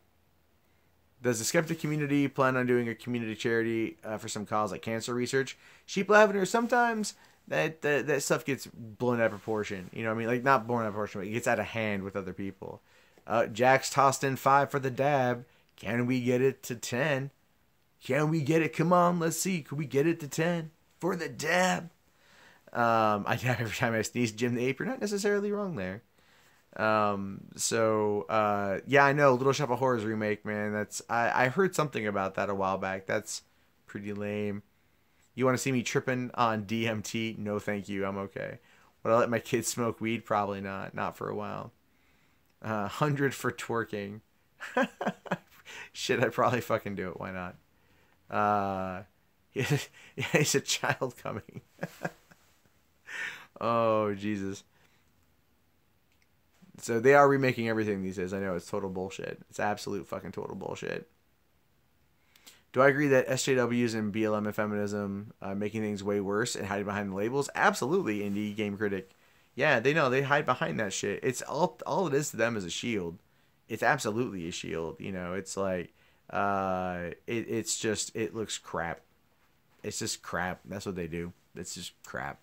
Does the skeptic community plan on doing a community charity for some cause like cancer research? Sheep lavender, sometimes that stuff gets blown out of proportion. You know what I mean? Like, not blown out of proportion, but it gets out of hand with other people. Jack's tossed in 5 for the dab. Can we get it to 10? Can we get it? Come on, let's see. Can we get it to 10 for the dab? I dab every time I sneeze. Jim the Ape, you're not necessarily wrong there. Yeah, I know Little Shop of Horrors remake, man. I heard something about that a while back. That's pretty lame. You want to see me tripping on DMT? No, thank you. I'm okay. Would I let my kids smoke weed? Probably not. Not for a while. 100 for twerking. Shit, I'd probably fucking do it. Why not? Yeah, he's a child coming. Oh, Jesus. So they are remaking everything these days. I know it's total bullshit. It's absolute fucking total bullshit. Do I agree that SJWs and BLM and feminism making things way worse and hiding behind the labels? Absolutely, indie game critic. Yeah, they know. They hide behind that shit. It's all it is to them is a shield. It's absolutely a shield. You know, it's like it's just, it looks crap. It's just crap. That's what they do. It's just crap.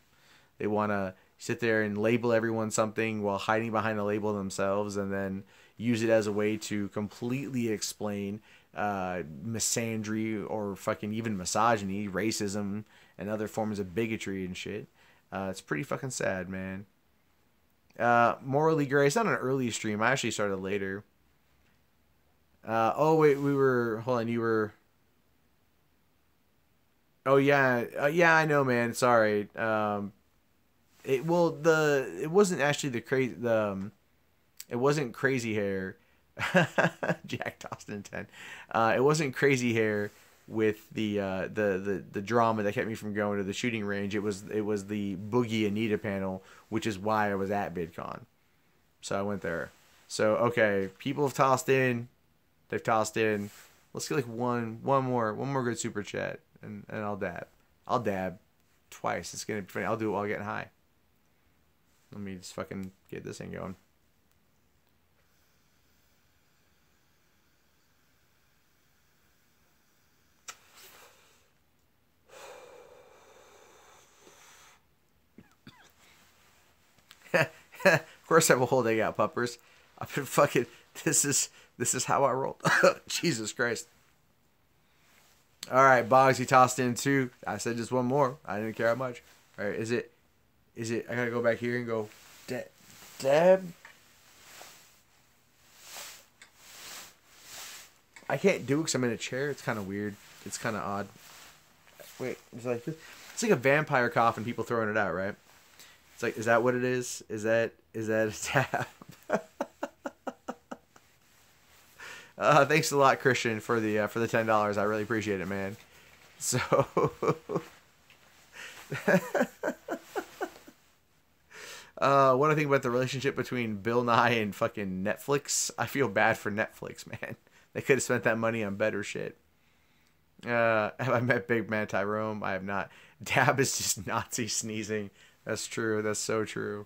They want to sit there and label everyone something while hiding behind the label themselves, and then use it as a way to completely explain misandry or fucking even misogyny, racism, and other forms of bigotry and shit. It's pretty fucking sad, man. Morally Gray. It's not an early stream. I actually started later. Oh wait, hold on, you were. Oh yeah, yeah, I know, man. Sorry. It wasn't actually it wasn't crazy hair. Jack Tostin 10. It wasn't crazy hair with the drama that kept me from going to the shooting range. It was the Boogie Anita panel, which is why I was at VidCon. So I went there. So okay, people have tossed in. They've tossed in. Let's get like one more good super chat, and I'll dab. I'll dab twice. It's gonna be funny. I'll do it while getting high. Let me just fucking get this thing going. Of course I will hold egg out, puppers. I've been fucking. This is how I roll. Jesus Christ. All right, Boggs, he tossed in 2. I said just one more. I didn't care how much. All right, is it? I gotta go back here and go. Dab. I can't do it because I'm in a chair. It's kind of weird. It's kind of odd. Wait, it's like a vampire cough and people throwing it out, right? It's like, is that what it is? Is that a tab? Thanks a lot, Christian, for the $10. I really appreciate it, man. So What do I think about the relationship between Bill Nye and fucking Netflix? I feel bad for Netflix, man. They could have spent that money on better shit. Have I met Big Man Tyrone? I have not. Dab is just Nazi sneezing. That's true. That's so true.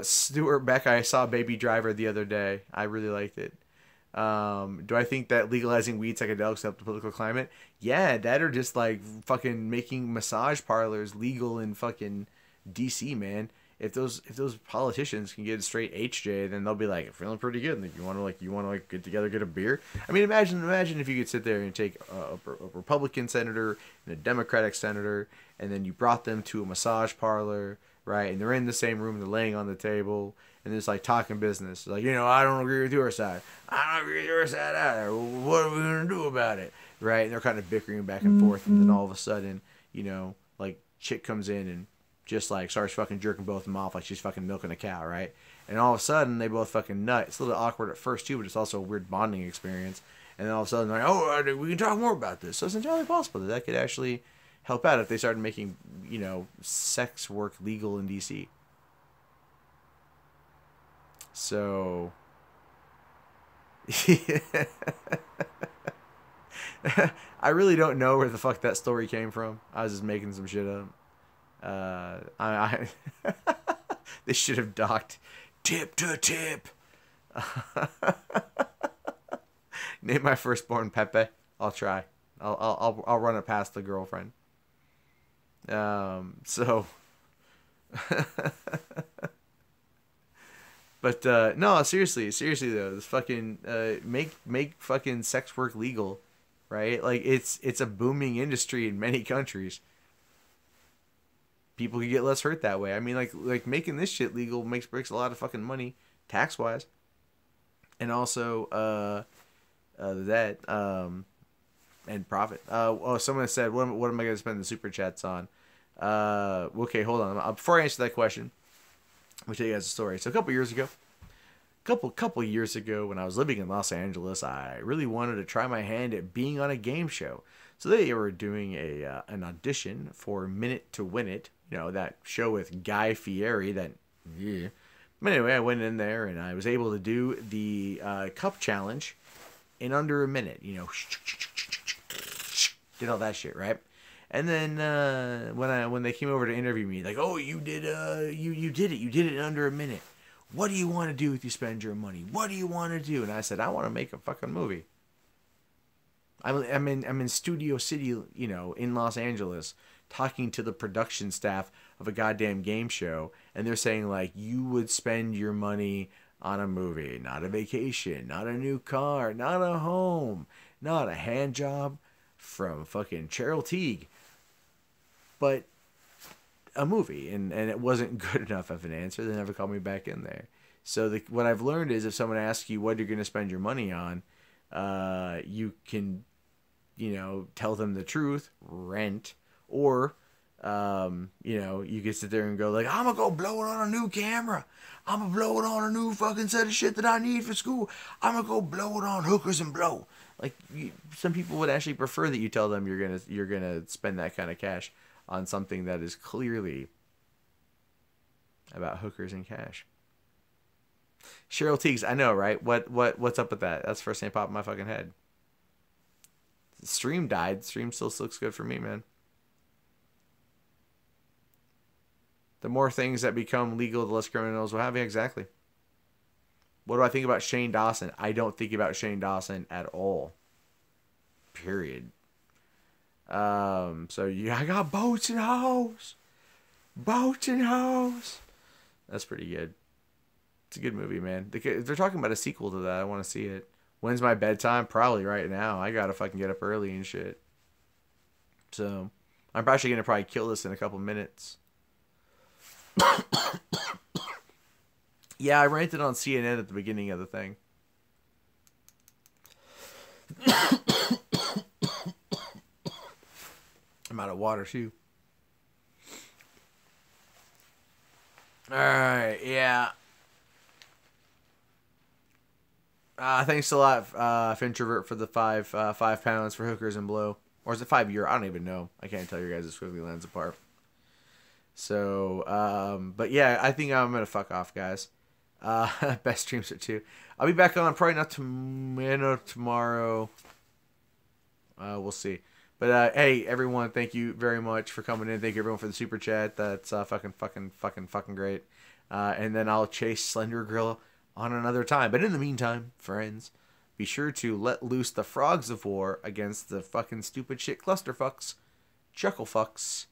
Stuart Beck, I saw Baby Driver the other day. I really liked it. Do I think that legalizing weed psychedelics help the political climate? Yeah, that or just like fucking making massage parlors legal in fucking DC, man. If those politicians can get a straight HJ, then they'll be like feeling pretty good. And if you want to get together, get a beer. I mean, imagine if you could sit there and take a Republican senator and a Democratic senator, and then you brought them to a massage parlor, right? And they're in the same room, they're laying on the table, and it's like talking business. Like, I don't agree with your side. I don't agree with your side either. What are we gonna do about it, right? And they're kind of bickering back and forth, and then all of a sudden, like chick comes in and just like starts fucking jerking both of them off like she's fucking milking a cow, right? And all of a sudden they both fucking nut. It's a little awkward at first too, but it's also a weird bonding experience. And then all of a sudden they're like, oh, we can talk more about this. So it's entirely possible that could actually help out if they started making, sex work legal in DC. So I really don't know where the fuck that story came from. I was just making some shit up. They should have docked tip to tip. Name my firstborn Pepe. I'll try. I'll run it past the girlfriend. So but no, seriously though, this fucking make fucking sex work legal, right? Like it's a booming industry in many countries. People can get less hurt that way. I mean, like making this shit legal breaks a lot of fucking money tax wise, and also and profit. Someone said, what am I going to spend the super chats on? Okay, hold on. Before I answer that question, I'll tell you guys a story. So a couple years ago, when I was living in Los Angeles, I really wanted to try my hand at being on a game show. So they were doing an audition for Minute to Win It, that show with Guy Fieri. But anyway, I went in there and I was able to do the cup challenge in under a minute. Did all that shit, right? And then when they came over to interview me, like, oh, you did you did it in under a minute. What do you want to do if you spend your money? What do you want to do? And I said, I want to make a fucking movie. I'm in Studio City, in Los Angeles, talking to the production staff of a goddamn game show, and they're saying like, you would spend your money on a movie, not a vacation, not a new car, not a home, not a hand job from fucking Cheryl Teague, but a movie. And it wasn't good enough of an answer. They never called me back in there. So what I've learned is if someone asks you what you're going to spend your money on, you can, tell them the truth, rent, or, you can sit there and go like, I'm going to go blow it on a new camera. I'm going to blow it on a new fucking set of shit that I need for school. I'm going to go blow it on hookers and blow. Like, some people would actually prefer that you tell them you're gonna spend that kind of cash on something that is clearly about hookers and cash. Cheryl Teagues, I know, right? What's up with that? That's the first thing that popped in my fucking head. Stream died. Stream still looks good for me, man. The more things that become legal, the less criminals will have. Yeah, exactly. What do I think about Shane Dawson? I don't think about Shane Dawson at all. Period. I got boats and hoes. Boats and hoes. That's pretty good. It's a good movie, man. They're talking about a sequel to that. I want to see it. When's my bedtime? Probably right now. I gotta fucking get up early and shit. So, I'm actually gonna probably kill this in a couple minutes. Yeah, I ranted on CNN at the beginning of the thing. I'm out of water, too. Alright, yeah. Thanks a lot, Fintrovert, for the £5 for hookers and blow. Or is it €5? I don't even know. I can't tell you guys. It's quickly lands apart. So, but yeah, I think I'm gonna fuck off, guys. Best streams are 2. I'll be back on probably not tomorrow. We'll see. But hey, everyone, thank you very much for coming in. Thank you everyone for the super chat. That's fucking great. And then I'll chase Slender Gorilla on another time. But in the meantime, friends, be sure to let loose the frogs of war against the fucking stupid shit clusterfucks, chucklefucks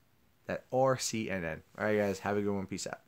that are CNN. All right, guys, have a good one. Peace out.